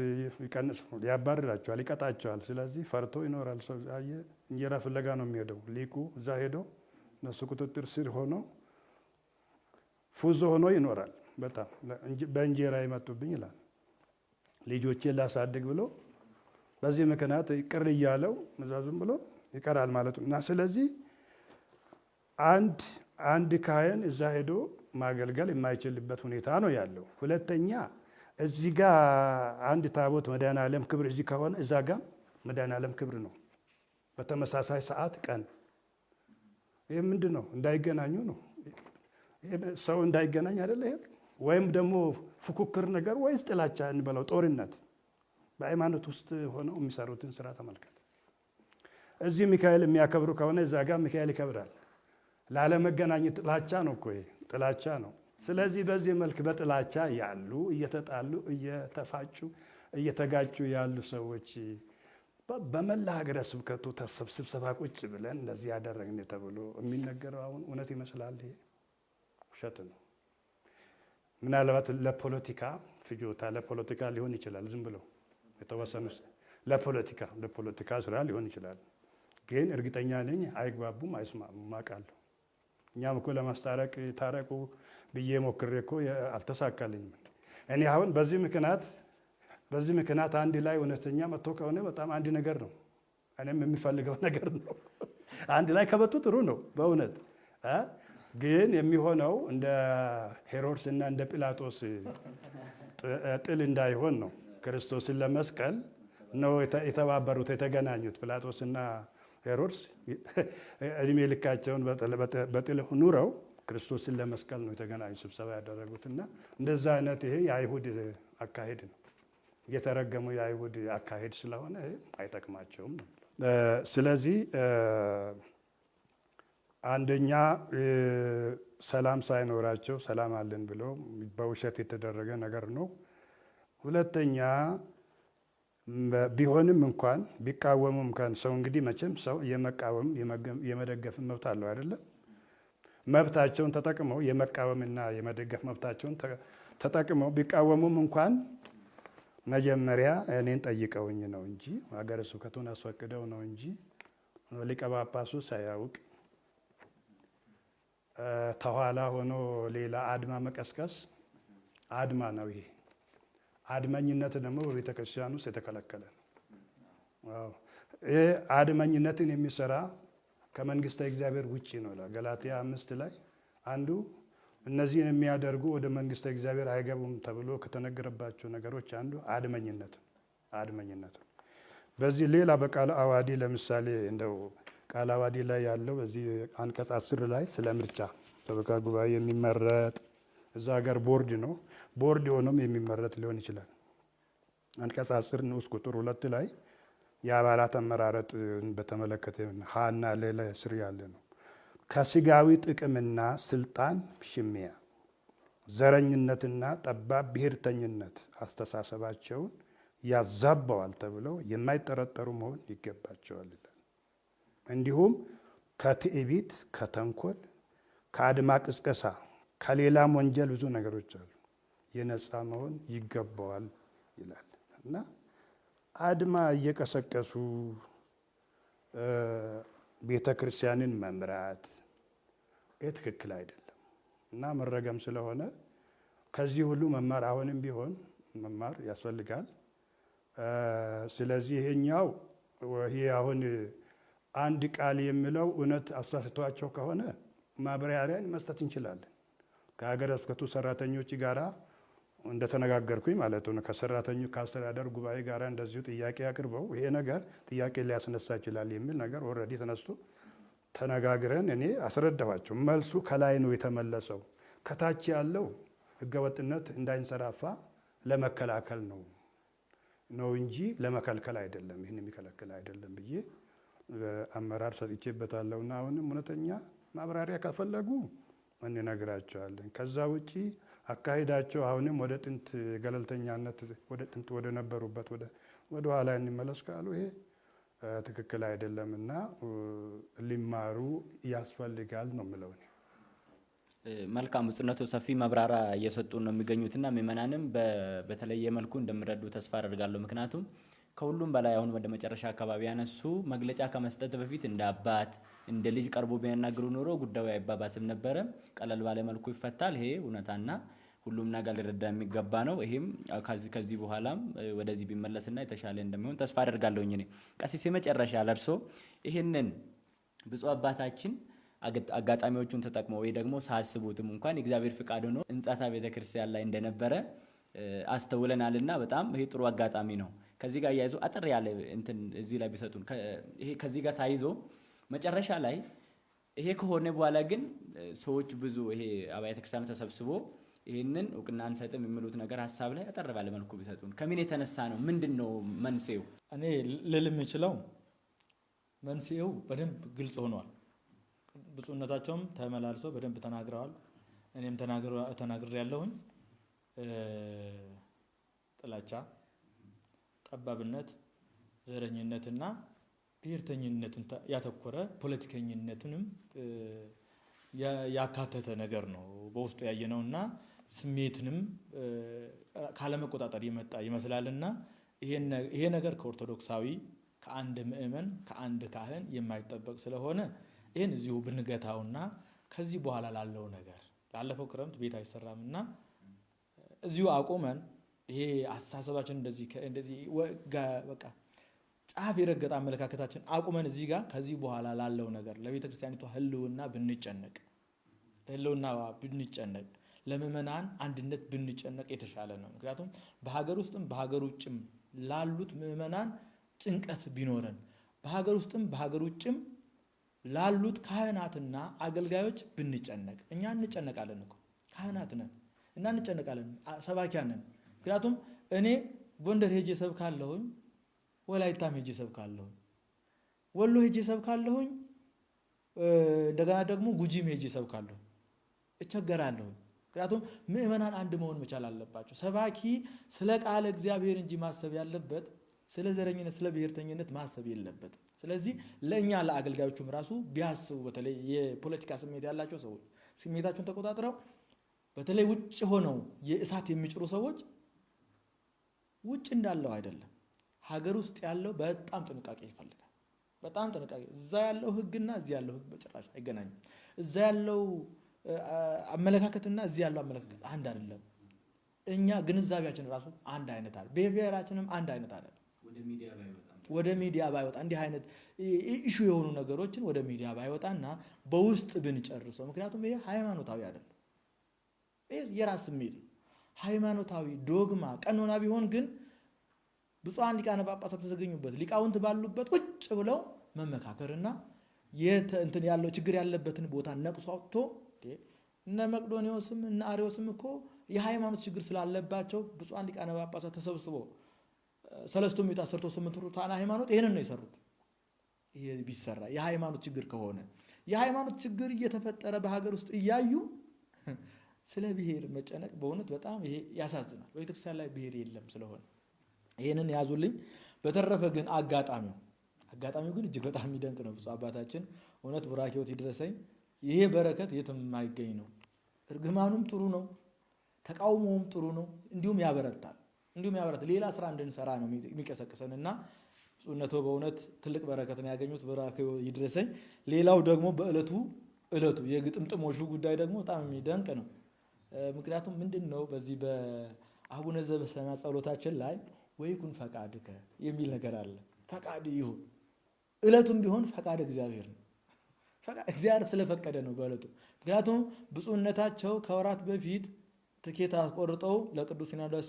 ይቀንስ፣ ያባርራቸዋል፣ ይቀጣቸዋል። ስለዚህ ፈርቶ ይኖራል። ሰው እንጀራ ፍለጋ ነው የሚሄደው። ሊቁ እዛ ሄዶ እነሱ ቁጥጥር ስር ሆኖ ፉዞ ሆኖ ይኖራል። በጣም በእንጀራ ይመጡብኝ ይላል። ልጆቼን ላሳድግ ብሎ በዚህ ምክንያት ቅር እያለው መዛዙም ብሎ ይቀራል ማለት ነው። እና ስለዚህ አንድ ካህን እዛ ሄዶ ማገልገል የማይችልበት ሁኔታ ነው ያለው። ሁለተኛ እዚህ ጋር አንድ ታቦት መድኃኔዓለም ክብር እዚህ ከሆነ እዛ ጋር መድኃኔዓለም ክብር ነው በተመሳሳይ ሰዓት ቀን። ይህ ምንድን ነው? እንዳይገናኙ ነው። ሰው እንዳይገናኝ አይደለ? ይሄ ወይም ደግሞ ፉክክር ነገር ወይስ ጥላቻ እንበለው ጦርነት። በሃይማኖት ውስጥ ሆነው የሚሰሩትን ስራ ተመልከት። እዚህ ሚካኤል የሚያከብሩ ከሆነ እዛ ጋር ሚካኤል ይከብራል። ላለመገናኘት ጥላቻ ነው እኮ ይሄ ጥላቻ ነው። ስለዚህ በዚህ መልክ በጥላቻ ያሉ እየተጣሉ እየተፋጩ እየተጋጩ ያሉ ሰዎች በመላ ሀገረ ስብከቱ ስብሰባ ቁጭ ብለን እንደዚህ ያደረግን ተብሎ የሚነገረው አሁን እውነት ይመስላል? ይሄ ውሸት ነው። ምናልባት ለፖለቲካ ፍጆታ ለፖለቲካ ሊሆን ይችላል። ዝም ብሎ የተወሰኑ ለፖለቲካ ስራ ሊሆን ይችላል። ግን እርግጠኛ ነኝ አይግባቡም፣ አይስማሙም አውቃለሁ። እኛም እኮ ለማስታረቅ ታረቁ ብዬ ሞክሬ እኮ አልተሳካልኝም። እኔ አሁን በዚህ ምክንያት አንድ ላይ እውነተኛ መጥቶ ከሆነ በጣም አንድ ነገር ነው። እኔም የሚፈልገው ነገር ነው። አንድ ላይ ከመጡ ጥሩ ነው በእውነት ግን የሚሆነው እንደ ሄሮድስ እና እንደ ጲላጦስ ጥል እንዳይሆን ነው። ክርስቶስን ለመስቀል ነው የተባበሩት የተገናኙት። ጲላጦስና ሄሮድስ እድሜ ልካቸውን በጥል ኑረው ክርስቶስን ለመስቀል ነው የተገናኙ ስብሰባ ያደረጉትና እንደዛ አይነት ይሄ የአይሁድ አካሄድ ነው። የተረገመው የአይሁድ አካሄድ ስለሆነ አይጠቅማቸውም ነው። ስለዚህ አንደኛ ሰላም ሳይኖራቸው ሰላም አለን ብለው በውሸት የተደረገ ነገር ነው። ሁለተኛ ቢሆንም እንኳን ቢቃወሙም እንኳን ሰው እንግዲህ መቼም ሰው የመቃወም የመደገፍን መብት አለው አይደለም። መብታቸውን ተጠቅመው የመቃወምና የመደገፍ መብታቸውን ተጠቅመው ቢቃወሙም እንኳን መጀመሪያ እኔን ጠይቀውኝ ነው እንጂ ሀገረ ስብከቱን አስፈቅደው ነው እንጂ ሊቀ ጳጳሱ ሳያውቅ ተኋላ ሆኖ ሌላ አድማ መቀስቀስ አድማ ነው። ይሄ አድመኝነት ደግሞ በቤተ ክርስቲያን ውስጥ የተከለከለ ነው። ይሄ አድመኝነትን የሚሰራ ከመንግስተ እግዚአብሔር ውጭ ነው። ገላትያ 5 ላይ አንዱ እነዚህን የሚያደርጉ ወደ መንግስተ እግዚአብሔር አይገቡም ተብሎ ከተነገረባቸው ነገሮች አንዱ አድመኝነት ነው። በዚህ ሌላ በቃለ ዓዋዲ ለምሳሌ እንደው ቃለ ዓዋዲ ላይ ያለው በዚህ አንቀጽ 10 ላይ ስለ ምርጫ ሰበካ ጉባኤ የሚመረጥ እዛ ሀገር ቦርድ ነው። ቦርድ ሆኖም የሚመረጥ ሊሆን ይችላል። አንቀጽ 10 ንዑስ ቁጥር 2 ላይ የአባላት አመራረጥ በተመለከተ ሀና ሌላ ስር ያለ ነው። ከስጋዊ ጥቅምና ስልጣን ሽሚያ፣ ዘረኝነትና ጠባብ ብሔርተኝነት አስተሳሰባቸውን ያዛባዋል ተብለው የማይጠረጠሩ መሆን ይገባቸዋል ይላል። እንዲሁም ከትዕቢት፣ ከተንኮል፣ ከአድማ ቅስቀሳ፣ ከሌላም ወንጀል ብዙ ነገሮች አሉ የነፃ መሆን ይገባዋል ይላል እና አድማ እየቀሰቀሱ ቤተ ክርስቲያንን መምራት ይህ ትክክል አይደለም እና መረገም ስለሆነ ከዚህ ሁሉ መማር አሁንም ቢሆን መማር ያስፈልጋል። ስለዚህ ይሄኛው ይሄ አሁን አንድ ቃል የሚለው እውነት አሳስቷቸው ከሆነ ማብራሪያን መስጠት እንችላለን። ከሀገረ ስብከቱ ሰራተኞች ጋራ እንደተነጋገርኩኝ ማለት ነው። ከአስተዳደር ጉባኤ ጋር እንደዚሁ ጥያቄ አቅርበው ይሄ ነገር ጥያቄ ሊያስነሳ ይችላል የሚል ነገር ኦልሬዲ ተነስቶ ተነጋግረን እኔ አስረዳኋቸው። መልሱ ከላይ ነው የተመለሰው። ከታች ያለው ህገወጥነት እንዳይንሰራፋ ለመከላከል ነው እንጂ ለመከልከል አይደለም። ይህን የሚከለክል አይደለም ብዬ አመራር ሰጥቼበታለሁና አሁንም እውነተኛ ማብራሪያ ከፈለጉ እንነግራቸዋለን። ከዛ ውጪ አካሄዳቸው አሁንም ወደ ጥንት ገለልተኛነት ወደ ጥንት ወደ ነበሩበት ወደ ኋላ እንመለስ ካሉ ይሄ ትክክል አይደለምና ሊማሩ ያስፈልጋል ነው የምለው። መልካም ብፁዕነቱ ሰፊ ማብራሪያ እየሰጡ ነው የሚገኙትና ምእመናንም በተለየ መልኩ እንደሚረዱ ተስፋ አደርጋለሁ። ምክንያቱም ከሁሉም በላይ አሁን ወደ መጨረሻ አካባቢ ያነሱ መግለጫ ከመስጠት በፊት እንደ አባት እንደ ልጅ ቀርቦ ቢያናግሩ ኖሮ ጉዳዩ አይባባስም ነበረ፣ ቀለል ባለ መልኩ ይፈታል። ይሄ እውነታና ሁሉም ነገር ሊረዳ የሚገባ ነው። ይሄም ከዚህ በኋላም ወደዚህ ቢመለስና የተሻለ እንደሚሆን ተስፋ አደርጋለሁኝ። እኔ ቀሲስ የመጨረሻ ለርሶ ይሄንን ብፁዕ አባታችን አጋጣሚዎቹን ተጠቅመው ወይ ደግሞ ሳያስቡትም እንኳን የእግዚአብሔር ፍቃድ ሆኖ ሕንጻታ ቤተክርስቲያን ላይ እንደነበረ አስተውለናልና በጣም ይሄ ጥሩ አጋጣሚ ነው። ከዚህ ጋር እያይዞ አጥር ያለ እንትን እዚህ ላይ ቢሰጡን ይሄ ከዚህ ጋር ታይዞ መጨረሻ ላይ ይሄ ከሆነ በኋላ ግን ሰዎች ብዙ ይሄ አብያተ ክርስቲያን ተሰብስቦ ይሄንን እውቅና አንሰጥም የሚሉት ነገር ሀሳብ ላይ አጠር ባለ መልኩ ቢሰጡን። ከምን የተነሳ ነው? ምንድን ነው መንስኤው? እኔ ልል የምችለው መንስኤው በደንብ ግልጽ ሆኗል። ብፁዕነታቸውም ተመላልሰው በደንብ ተናግረዋል። እኔም ተናግሬ ያለሁኝ ጥላቻ፣ ጠባብነት፣ ዘረኝነትና ብሔርተኝነትን ያተኮረ ፖለቲከኝነትንም ያካተተ ነገር ነው በውስጡ ያየነውና ስሜትንም ካለመቆጣጠር የመጣ ይመስላልና ይሄ ነገር ከኦርቶዶክሳዊ ከአንድ ምእመን ከአንድ ካህን የማይጠበቅ ስለሆነ ይህን እዚሁ ብንገታውና ከዚህ በኋላ ላለው ነገር ላለፈው ክረምት ቤት አይሰራምና እዚሁ አቁመን ይሄ አስተሳሰባችን እንደዚህ በቃ ጫፍ የረገጠ አመለካከታችን አቁመን እዚህ ጋር ከዚህ በኋላ ላለው ነገር ለቤተ ክርስቲያኒቷ ሕልውና ብንጨነቅ ለምእመናን አንድነት ብንጨነቅ የተሻለ ነው። ምክንያቱም በሀገር ውስጥም በሀገር ውጭም ላሉት ምእመናን ጭንቀት ቢኖረን በሀገር ውስጥም በሀገር ውጭም ላሉት ካህናትና አገልጋዮች ብንጨነቅ፣ እኛ እንጨነቃለን እኮ ካህናት ነን እና እንጨነቃለን፣ ሰባኪያን ነን። ምክንያቱም እኔ ጎንደር ሄጄ ሰብካለሁኝ፣ ወላይታም ሄጄ ሰብካለሁኝ፣ ወሎ ሄጄ ሰብካለሁኝ፣ እንደገና ደግሞ ጉጂም ሄጄ ሰብካለሁ፣ እቸገራለሁኝ። ምክንያቱም ምእመናን አንድ መሆን መቻል አለባቸው። ሰባኪ ስለ ቃለ እግዚአብሔር እንጂ ማሰብ ያለበት ስለ ዘረኝነት ስለ ብሔርተኝነት ማሰብ የለበትም። ስለዚህ ለእኛ ለአገልጋዮቹም ራሱ ቢያስቡ፣ በተለይ የፖለቲካ ስሜት ያላቸው ሰዎች ስሜታቸውን ተቆጣጥረው በተለይ ውጭ ሆነው የእሳት የሚጭሩ ሰዎች ውጭ እንዳለው አይደለም፣ ሀገር ውስጥ ያለው በጣም ጥንቃቄ ይፈልጋል። በጣም ጥንቃቄ። እዛ ያለው ሕግና እዚህ ያለው ሕግ በጭራሽ አይገናኝም። እዛ ያለው አመለካከትና እዚህ ያለው አመለካከት አንድ አይደለም። እኛ ግንዛቤያችን ራሱ አንድ አይነት አለ፣ ብሔራችንም አንድ አይነት አለ። ወደ ሚዲያ ባይወጣ እንዲህ አይነት ኢሹ የሆኑ ነገሮችን ወደ ሚዲያ ባይወጣና በውስጥ ብንጨርሰው። ምክንያቱም ይሄ ሃይማኖታዊ አይደለም፣ ይሄ የራስ ስሜት ነው። ሃይማኖታዊ ዶግማ ቀኖና ቢሆን ግን ብፁዓን ሊቃነ ጳጳሳት በተገኙበት ሊቃውንት ባሉበት ቁጭ ብለው መመካከርና እንትን ያለው ችግር ያለበትን ቦታ ነቅሶ አውጥቶ እነ መቅዶኒዎስም እነ አርዮስም እኮ የሃይማኖት ችግር ስላለባቸው ብፁዓን ሊቃነ ጳጳሳት ተሰብስበው ሰለስቱ ምዕት አስርቶ ስምንት ሩታና ሃይማኖት ይሄንን ነው የሰሩት። ይሄ ቢሰራ የሃይማኖት ችግር ከሆነ የሃይማኖት ችግር እየተፈጠረ በሀገር ውስጥ እያዩ ስለ ብሔር መጨነቅ በእውነት በጣም ይሄ ያሳዝናል። በቤተክርስቲያን ላይ ብሔር የለም ስለሆነ ይሄንን ያዙልኝ። በተረፈ ግን አጋጣሚው ግን እጅግ በጣም የሚደንቅ ነው። ብፁዕ አባታችን እውነት ቡራኬዎት ይድረሰኝ። ይሄ በረከት የትም የማይገኝ ነው። እርግማኑም ጥሩ ነው፣ ተቃውሞውም ጥሩ ነው። እንዲሁም ያበረታል። ሌላ ስራ እንድንሰራ ነው የሚቀሰቅሰን እና ብፁዕነቶ በእውነት ትልቅ በረከትን ያገኙት ቡራኬዎ ይድረሰኝ። ሌላው ደግሞ በእለቱ የግጥምጥሞሹ ጉዳይ ደግሞ በጣም የሚደንቅ ነው። ምክንያቱም ምንድን ነው በዚህ በአቡነ ዘበሰማያት ጸሎታችን ላይ ወይኩን ፈቃድከ የሚል ነገር አለ። ፈቃድ ይሁን። እለቱም ቢሆን ፈቃድ እግዚአብሔር ነው። እግዚአብሔር ስለፈቀደ ነው በእለቱ። ምክንያቱም ብፁዕነታቸው ከወራት በፊት ትኬት አስቆርጠው ለቅዱስ ሲኖዶስ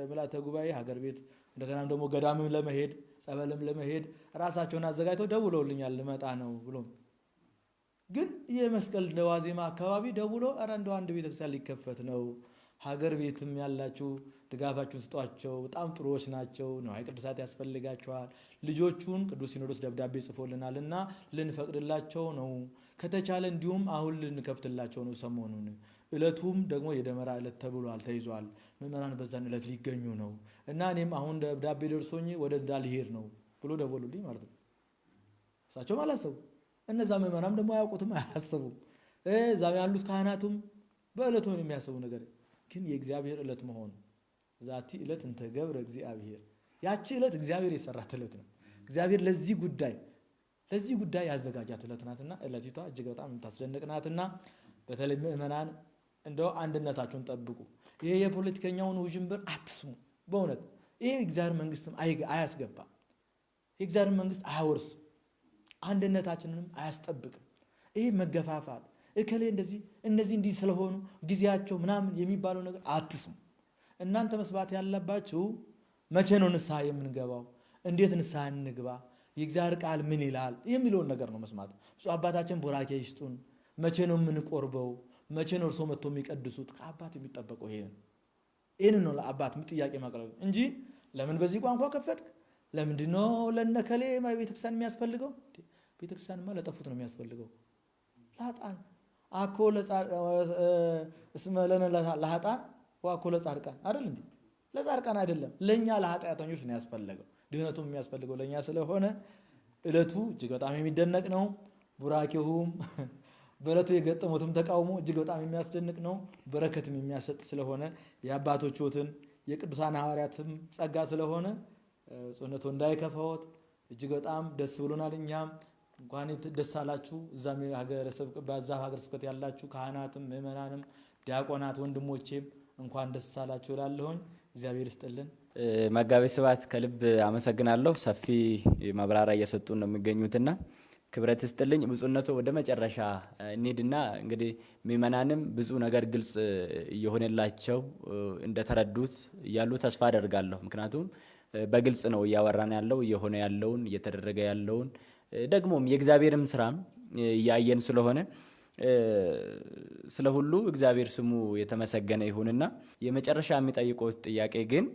ምልዓተ ጉባኤ ሀገር ቤት እንደገናም ደግሞ ገዳምም ለመሄድ ጸበልም ለመሄድ ራሳቸውን አዘጋጅተው ደውለውልኛል ልመጣ ነው ብሎ ግን የመስቀል ዋዜማ አካባቢ ደውሎ ኧረ እንደው አንድ ቤተክርስቲያን ሊከፈት ነው፣ ሀገር ቤትም ያላችሁ ድጋፋችሁን ስጧቸው፣ በጣም ጥሩዎች ናቸው፣ ንዋየ ቅድሳት ያስፈልጋቸዋል፣ ልጆቹን ቅዱስ ሲኖዶስ ደብዳቤ ጽፎልናል እና ልንፈቅድላቸው ነው፣ ከተቻለ እንዲሁም አሁን ልንከፍትላቸው ነው ሰሞኑን፣ እለቱም ደግሞ የደመራ እለት ተብሏል ተይዟል፣ ምዕመናን በዛን እለት ሊገኙ ነው እና እኔም አሁን ደብዳቤ ደርሶኝ ወደ እንዳልሄድ ነው ብሎ ደወሉልኝ ማለት ነው። እሳቸውም አላሰቡ፣ እነዛ ምዕመናም ደግሞ አያውቁትም፣ አያሰቡም። እዛም ያሉት ካህናቱም በእለቱ የሚያስቡ ነገር ግን የእግዚአብሔር እለት መሆኑ ዛቲ እለት እንተ ገብረ እግዚአብሔር ያቺ ዕለት እግዚአብሔር የሰራት ዕለት ነው። እግዚአብሔር ለዚህ ጉዳይ ያዘጋጃት ዕለት ናትና ዕለቲቷ እጅግ በጣም የምታስደንቅ ናትና በተለይ ምእመናን እንደው አንድነታችሁን ጠብቁ። ይሄ የፖለቲከኛውን ውዥንብር አትስሙ። በእውነት ይሄ እግዚአብሔር መንግስትም አያስገባም። የእግዚአብሔር መንግስት አያወርስም። አንድነታችንንም አያስጠብቅም። ይሄ መገፋፋት እከሌ እንደዚህ እነዚህ እንዲህ ስለሆኑ ጊዜያቸው ምናምን የሚባለው ነገር አትስሙ። እናንተ መስባት ያለባችሁ መቼ ነው ንስሐ የምንገባው? እንዴት ንስሐ እንግባ? የእግዚአብሔር ቃል ምን ይላል የሚለውን ነገር ነው መስማት። ብፁዕ አባታችን ቡራኬ ይስጡን። መቼ ነው የምንቆርበው? መቼ ነው እርሶ መጥቶ የሚቀድሱት? ከአባት የሚጠበቀው ይሄን ነው። ለአባት ጥያቄ ማቅረብ እንጂ ለምን በዚህ ቋንቋ ከፈትክ? ለምንድነው ለነከሌ ቤተክርስቲያን የሚያስፈልገው? ቤተክርስቲያንማ ለጠፉት ነው የሚያስፈልገው። ለኃጥአን አኮ እስመ ለነ ለኃጥአን ወአኮ ለጻድቃን አይደል እንዴ? ለጻድቃን አይደለም፣ ለኛ ለኃጢአተኞች ነው ያስፈልገው። ድህነቱም የሚያስፈልገው ለኛ ስለሆነ ዕለቱ እጅግ በጣም የሚደነቅ ነው። ቡራኬውም በዕለቱ የገጠሙትም ተቃውሞ እጅግ በጣም የሚያስደንቅ ነው። በረከትም የሚያሰጥ ስለሆነ የአባቶችዎትን የቅዱሳን ሐዋርያትም ጸጋ ስለሆነ ጾነቶ እንዳይከፋዎት እጅግ በጣም ደስ ብሎናል። እኛም እንኳን ደስ አላችሁ። እዛም ሀገረ ስብከት ያላችሁ ካህናትም ምእመናንም ዲያቆናት ወንድሞቼም እንኳን ደስ አላችሁ እላለሁኝ። እግዚአብሔር ይስጥልን። መጋቤ ስብሐት ከልብ አመሰግናለሁ። ሰፊ ማብራሪያ እየሰጡን ነው የሚገኙትና ክብረት ይስጥልኝ። ብፁዕነቱ ወደ መጨረሻ እንሂድና እንግዲህ ምእመናንም ብዙ ነገር ግልጽ እየሆነላቸው እንደተረዱት እያሉ ተስፋ አደርጋለሁ። ምክንያቱም በግልጽ ነው እያወራን ያለው እየሆነ ያለውን እየተደረገ ያለውን ደግሞም የእግዚአብሔርም ስራም እያየን ስለሆነ ስለ ሁሉ እግዚአብሔር ስሙ የተመሰገነ ይሁንና የመጨረሻ የሚጠይቁት ጥያቄ ግን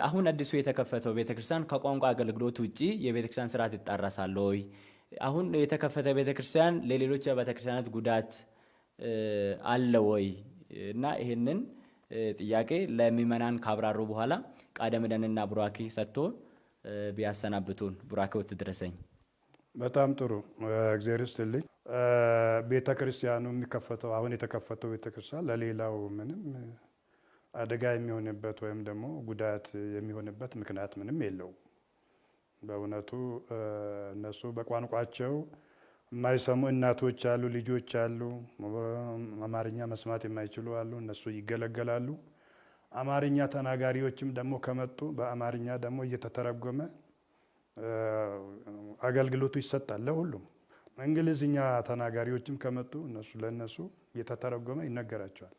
አሁን አዲሱ የተከፈተው ቤተክርስቲያን ከቋንቋ አገልግሎት ውጪ የቤተክርስቲያን ስርዓት ይጣረሳል ወይ? አሁን የተከፈተ ቤተክርስቲያን ለሌሎች ቤተክርስቲያናት ጉዳት አለ ወይ? እና ይሄንን ጥያቄ ለምእመናን ካብራሩ በኋላ ቃለ ምዕዳንና ቡራኬ ሰጥቶ ቢያሰናብቱን። ቡራኬው ትድረሰኝ። በጣም ጥሩ። እግዚአብሔር ይስጥልኝ። ቤተክርስቲያኑ የሚከፈተው አሁን የተከፈተው ቤተክርስቲያን ለሌላው ምንም አደጋ የሚሆንበት ወይም ደግሞ ጉዳት የሚሆንበት ምክንያት ምንም የለውም። በእውነቱ እነሱ በቋንቋቸው የማይሰሙ እናቶች አሉ፣ ልጆች አሉ፣ አማርኛ መስማት የማይችሉ አሉ። እነሱ ይገለገላሉ። አማርኛ ተናጋሪዎችም ደግሞ ከመጡ በአማርኛ ደግሞ እየተተረጎመ አገልግሎቱ ይሰጣል ለሁሉም። እንግሊዝኛ ተናጋሪዎችም ከመጡ ለእነሱ እየተተረጎመ ይነገራቸዋል።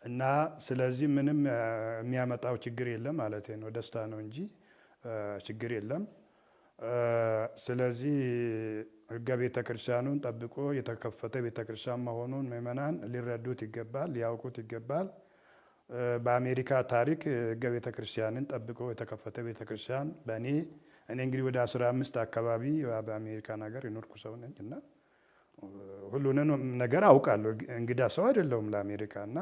እና ስለዚህ ምንም የሚያመጣው ችግር የለም ማለት ነው። ደስታ ነው እንጂ ችግር የለም። ስለዚህ ሕገ ቤተ ክርስቲያኑን ጠብቆ የተከፈተ ቤተ ክርስቲያን መሆኑን ምእመናን ሊረዱት ይገባል፣ ሊያውቁት ይገባል። በአሜሪካ ታሪክ ሕገ ቤተ ክርስቲያንን ጠብቆ የተከፈተ ቤተ ክርስቲያን እኔ እንግዲህ ወደ 15 አካባቢ በአሜሪካን ሀገር የኖርኩ ሰው ነኝ እና ሁሉንም ነገር አውቃለሁ። እንግዳ ሰው አይደለሁም ለአሜሪካ እና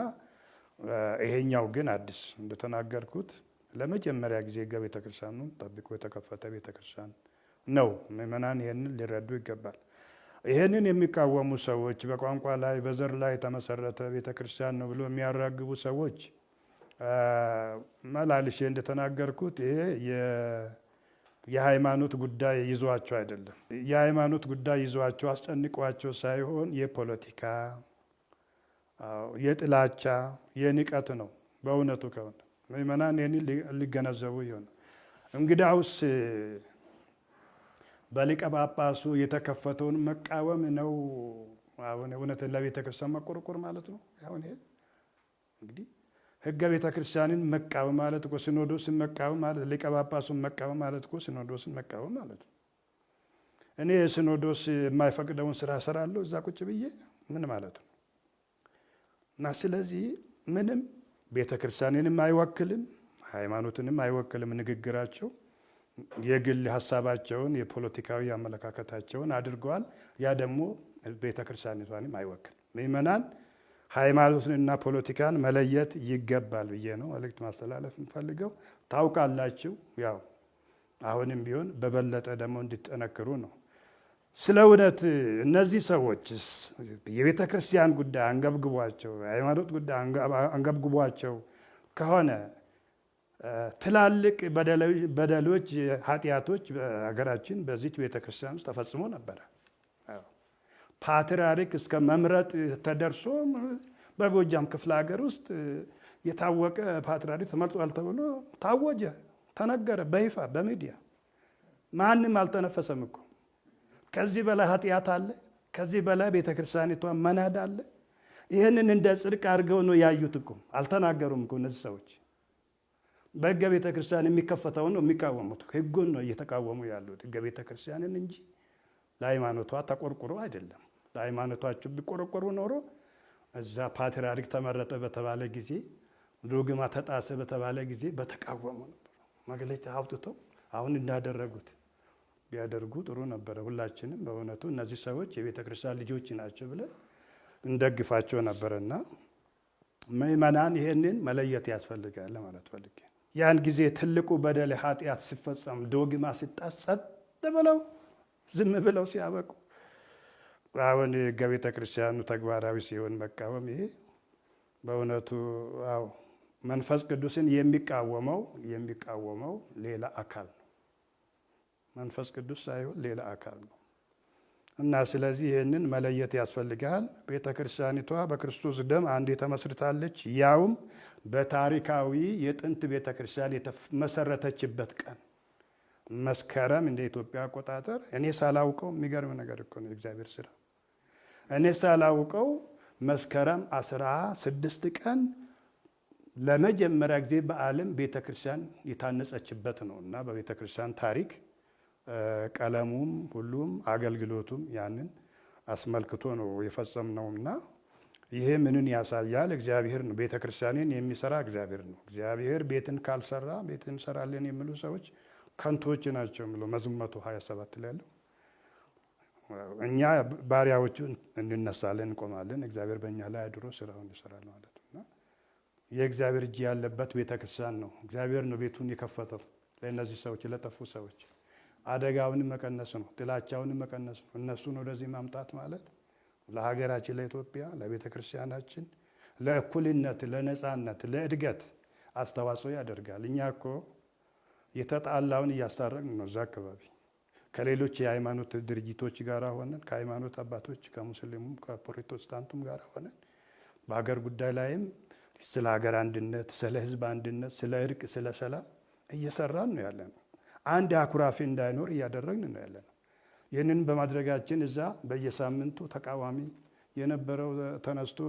ይሄኛው ግን አዲስ እንደተናገርኩት ለመጀመሪያ ጊዜ ሕገ ቤተ ክርስቲያኑን ጠብቆ የተከፈተ ቤተ ክርስቲያን ነው። ምእመናን ይህንን ሊረዱ ይገባል። ይህንን የሚቃወሙ ሰዎች በቋንቋ ላይ በዘር ላይ የተመሰረተ ቤተ ክርስቲያን ነው ብሎ የሚያራግቡ ሰዎች መላልሼ እንደተናገርኩት ይሄ የሃይማኖት ጉዳይ ይዟቸው አይደለም። የሃይማኖት ጉዳይ ይዟቸው አስጨንቋቸው ሳይሆን የፖለቲካ የጥላቻ የንቀት ነው። በእውነቱ ከሆነ ምእመናን ይህንን ሊገነዘቡ ይሆን። እንግዳውስ በሊቀ ጳጳሱ የተከፈተውን መቃወም ነው አሁን እውነት ለቤተ ክርስቲያን መቆርቆር ማለት ነው። አሁን ይሄ እንግዲህ ሕገ ቤተ ክርስቲያንን መቃወም ማለት እኮ ሲኖዶስን መቃወም ማለት ሊቀ ጳጳሱን መቃወም ማለት እኮ ሲኖዶስን መቃወም ማለት ነው። እኔ ሲኖዶስ የማይፈቅደውን ስራ እሰራለሁ እዛ ቁጭ ብዬ ምን ማለት ነው? እና ስለዚህ ምንም ቤተ ክርስቲያንንም አይወክልም፣ ሃይማኖትንም አይወክልም። ንግግራቸው የግል ሀሳባቸውን የፖለቲካዊ አመለካከታቸውን አድርገዋል። ያ ደግሞ ቤተ ክርስቲያኒቷንም አይወክልም። ምእመናን ሃይማኖትንና ፖለቲካን መለየት ይገባል ብዬ ነው መልእክት ማስተላለፍ የምፈልገው። ታውቃላችሁ፣ ያው አሁንም ቢሆን በበለጠ ደግሞ እንዲጠነክሩ ነው። ስለ እውነት እነዚህ ሰዎች የቤተ ክርስቲያን ጉዳይ አንገብግቧቸው፣ የሃይማኖት ጉዳይ አንገብግቧቸው ከሆነ ትላልቅ በደሎች፣ ኃጢአቶች በሀገራችን በዚች ቤተክርስቲያን ውስጥ ተፈጽሞ ነበረ። ፓትርያርክ እስከ መምረጥ ተደርሶ በጎጃም ክፍለ ሀገር ውስጥ የታወቀ ፓትርያርክ ተመርጧል ተብሎ ታወጀ፣ ተነገረ በይፋ በሚዲያ። ማንም አልተነፈሰም እኮ። ከዚህ በላይ ኃጢአት አለ? ከዚህ በላይ ቤተክርስቲያኒቷ መናድ አለ? ይህንን እንደ ጽድቅ አድርገው ነው ያዩት እኮ። አልተናገሩም እኮ እነዚህ ሰዎች። በሕገ ቤተክርስቲያን የሚከፈተውን ነው የሚቃወሙት። ሕጉን ነው እየተቃወሙ ያሉት፣ ሕገ ቤተክርስቲያንን እንጂ ለሃይማኖቷ ተቆርቁሮ አይደለም። ለሃይማኖቷቸው ቢቆረቆሩ ኖሮ እዛ ፓትርያርክ ተመረጠ በተባለ ጊዜ፣ ዶግማ ተጣሰ በተባለ ጊዜ በተቃወሙ ነበር። መግለጫ አውጥተው አሁን እንዳደረጉት ቢያደርጉ ጥሩ ነበረ። ሁላችንም በእውነቱ እነዚህ ሰዎች የቤተ ክርስቲያን ልጆች ናቸው ብለን እንደግፋቸው ነበረና ምእመናን ይሄንን መለየት ያስፈልጋል ማለት ፈልጌ። ያን ጊዜ ትልቁ በደል ኃጢአት ሲፈጸም ዶግማ ሲጣስ ጸጥ ብለው ዝም ብለው ሲያበቁ፣ አሁን ሕገ ቤተ ክርስቲያኑ ተግባራዊ ሲሆን መቃወም፣ ይሄ በእውነቱ አዎ መንፈስ ቅዱስን የሚቃወመው ሌላ አካል ነው። መንፈስ ቅዱስ ሳይሆን ሌላ አካል ነው እና ስለዚህ ይህንን መለየት ያስፈልጋል። ቤተ ክርስቲያኒቷ በክርስቶስ ደም አንዴ ተመስርታለች። ያውም በታሪካዊ የጥንት ቤተ ክርስቲያን የተመሰረተችበት ቀን መስከረም እንደ ኢትዮጵያ አቆጣጠር። እኔ ሳላውቀው የሚገርም ነገር እኮ ነው እግዚአብሔር ስራ። እኔ ሳላውቀው መስከረም 16 ቀን ለመጀመሪያ ጊዜ በዓለም ቤተ ክርስቲያን የታነጸችበት ነው እና በቤተ ክርስቲያን ታሪክ ቀለሙም ሁሉም አገልግሎቱም ያንን አስመልክቶ ነው የፈጸምነውና ይሄ ምንን ያሳያል? እግዚአብሔር ነው ቤተ ክርስቲያንን የሚሰራ እግዚአብሔር ነው። እግዚአብሔር ቤትን ካልሰራ ቤትን እንሰራለን የሚሉ ሰዎች ከንቶች ናቸው ብሎ መዝሙር 127 ላይ ያለው። እኛ ባሪያዎቹ እንነሳለን፣ እንቆማለን፣ እግዚአብሔር በእኛ ላይ አድሮ ስራውን ይሰራል ማለት ነው። የእግዚአብሔር እጅ ያለበት ቤተ ክርስቲያን ነው። እግዚአብሔር ነው ቤቱን የከፈተው ለእነዚህ ሰዎች ለጠፉ ሰዎች። አደጋውን መቀነስ ነው፣ ጥላቻውን መቀነስ ነው። እነሱን ወደዚህ ማምጣት ማለት ለሀገራችን ለኢትዮጵያ፣ ለቤተ ክርስቲያናችን፣ ለእኩልነት፣ ለነጻነት፣ ለእድገት አስተዋጽኦ ያደርጋል። እኛ እኮ የተጣላውን እያስታረቅን ነው። እዛ አካባቢ ከሌሎች የሃይማኖት ድርጅቶች ጋር ሆነን ከሃይማኖት አባቶች ከሙስሊሙም ከፕሮቴስታንቱም ጋር ሆነን በሀገር ጉዳይ ላይም ስለ ሀገር አንድነት፣ ስለ ሕዝብ አንድነት፣ ስለ እርቅ፣ ስለ ሰላም እየሰራን ነው ያለ ነው። አንድ አኩራፊ እንዳይኖር እያደረግን ነው ያለ ነው። ይህንን በማድረጋችን እዛ በየሳምንቱ ተቃዋሚ የነበረው ተነስቶ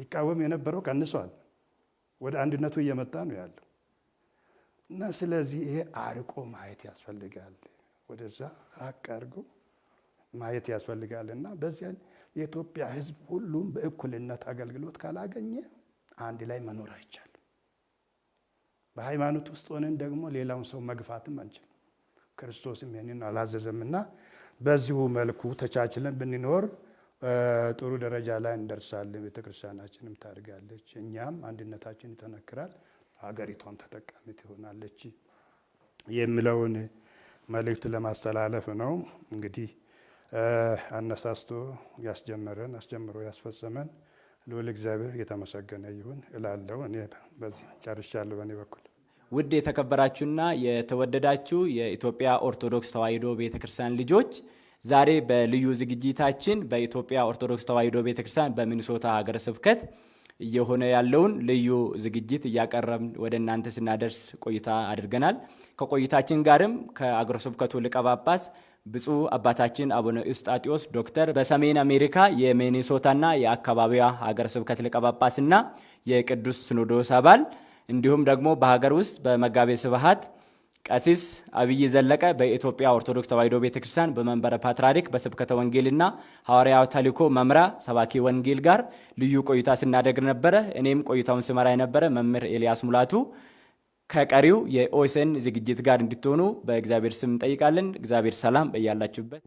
ይቃወም የነበረው ቀንሷል። ወደ አንድነቱ እየመጣ ነው ያለው እና ስለዚህ ይሄ አርቆ ማየት ያስፈልጋል። ወደዛ ራቅ አድርጎ ማየት ያስፈልጋል እና በዚያን የኢትዮጵያ ሕዝብ ሁሉም በእኩልነት አገልግሎት ካላገኘ አንድ ላይ መኖር አይቻልም። በሃይማኖት ውስጥ ሆነን ደግሞ ሌላውን ሰው መግፋትም አንችልም። ክርስቶስም ይህንን አላዘዘምና በዚሁ መልኩ ተቻችለን ብንኖር ጥሩ ደረጃ ላይ እንደርሳለን። ቤተክርስቲያናችንም ታድጋለች፣ እኛም አንድነታችን ይጠነክራል፣ ሀገሪቷን ተጠቃሚ ትሆናለች የሚለውን መልእክት ለማስተላለፍ ነው። እንግዲህ አነሳስቶ ያስጀመረን አስጀምሮ ያስፈጸመን ልዑል እግዚአብሔር የተመሰገነ ይሁን እላለሁ። እኔ በዚህ ጨርሻለሁ በእኔ በኩል። ውድ የተከበራችሁና የተወደዳችሁ የኢትዮጵያ ኦርቶዶክስ ተዋሕዶ ቤተክርስቲያን ልጆች ዛሬ በልዩ ዝግጅታችን በኢትዮጵያ ኦርቶዶክስ ተዋሕዶ ቤተክርስቲያን በሚኒሶታ ሀገረ ስብከት እየሆነ ያለውን ልዩ ዝግጅት እያቀረብን ወደ እናንተ ስናደርስ ቆይታ አድርገናል። ከቆይታችን ጋርም ከአገረ ስብከቱ ሊቀ ጳጳስ ብፁዕ አባታችን አቡነ ኤዎስጣቴዎስ ዶክተር በሰሜን አሜሪካ የሚኒሶታና የአካባቢዋ ሀገረ ስብከት ሊቀ ጳጳስና የቅዱስ ሲኖዶስ አባል እንዲሁም ደግሞ በሀገር ውስጥ በመጋቤ ስብሐት ቀሲስ አብይ ዘለቀ በኢትዮጵያ ኦርቶዶክስ ተዋሕዶ ቤተክርስቲያን በመንበረ ፓትርያርክ በስብከተ ወንጌልና ሐዋርያዊ ተልእኮ መምሪያ ሰባኪ ወንጌል ጋር ልዩ ቆይታ ስናደርግ ነበረ። እኔም ቆይታውን ስመራ የነበረ መምህር ኤልያስ ሙላቱ። ከቀሪው የኦኤስኤን ዝግጅት ጋር እንድትሆኑ በእግዚአብሔር ስም እንጠይቃለን። እግዚአብሔር ሰላም በያላችሁበት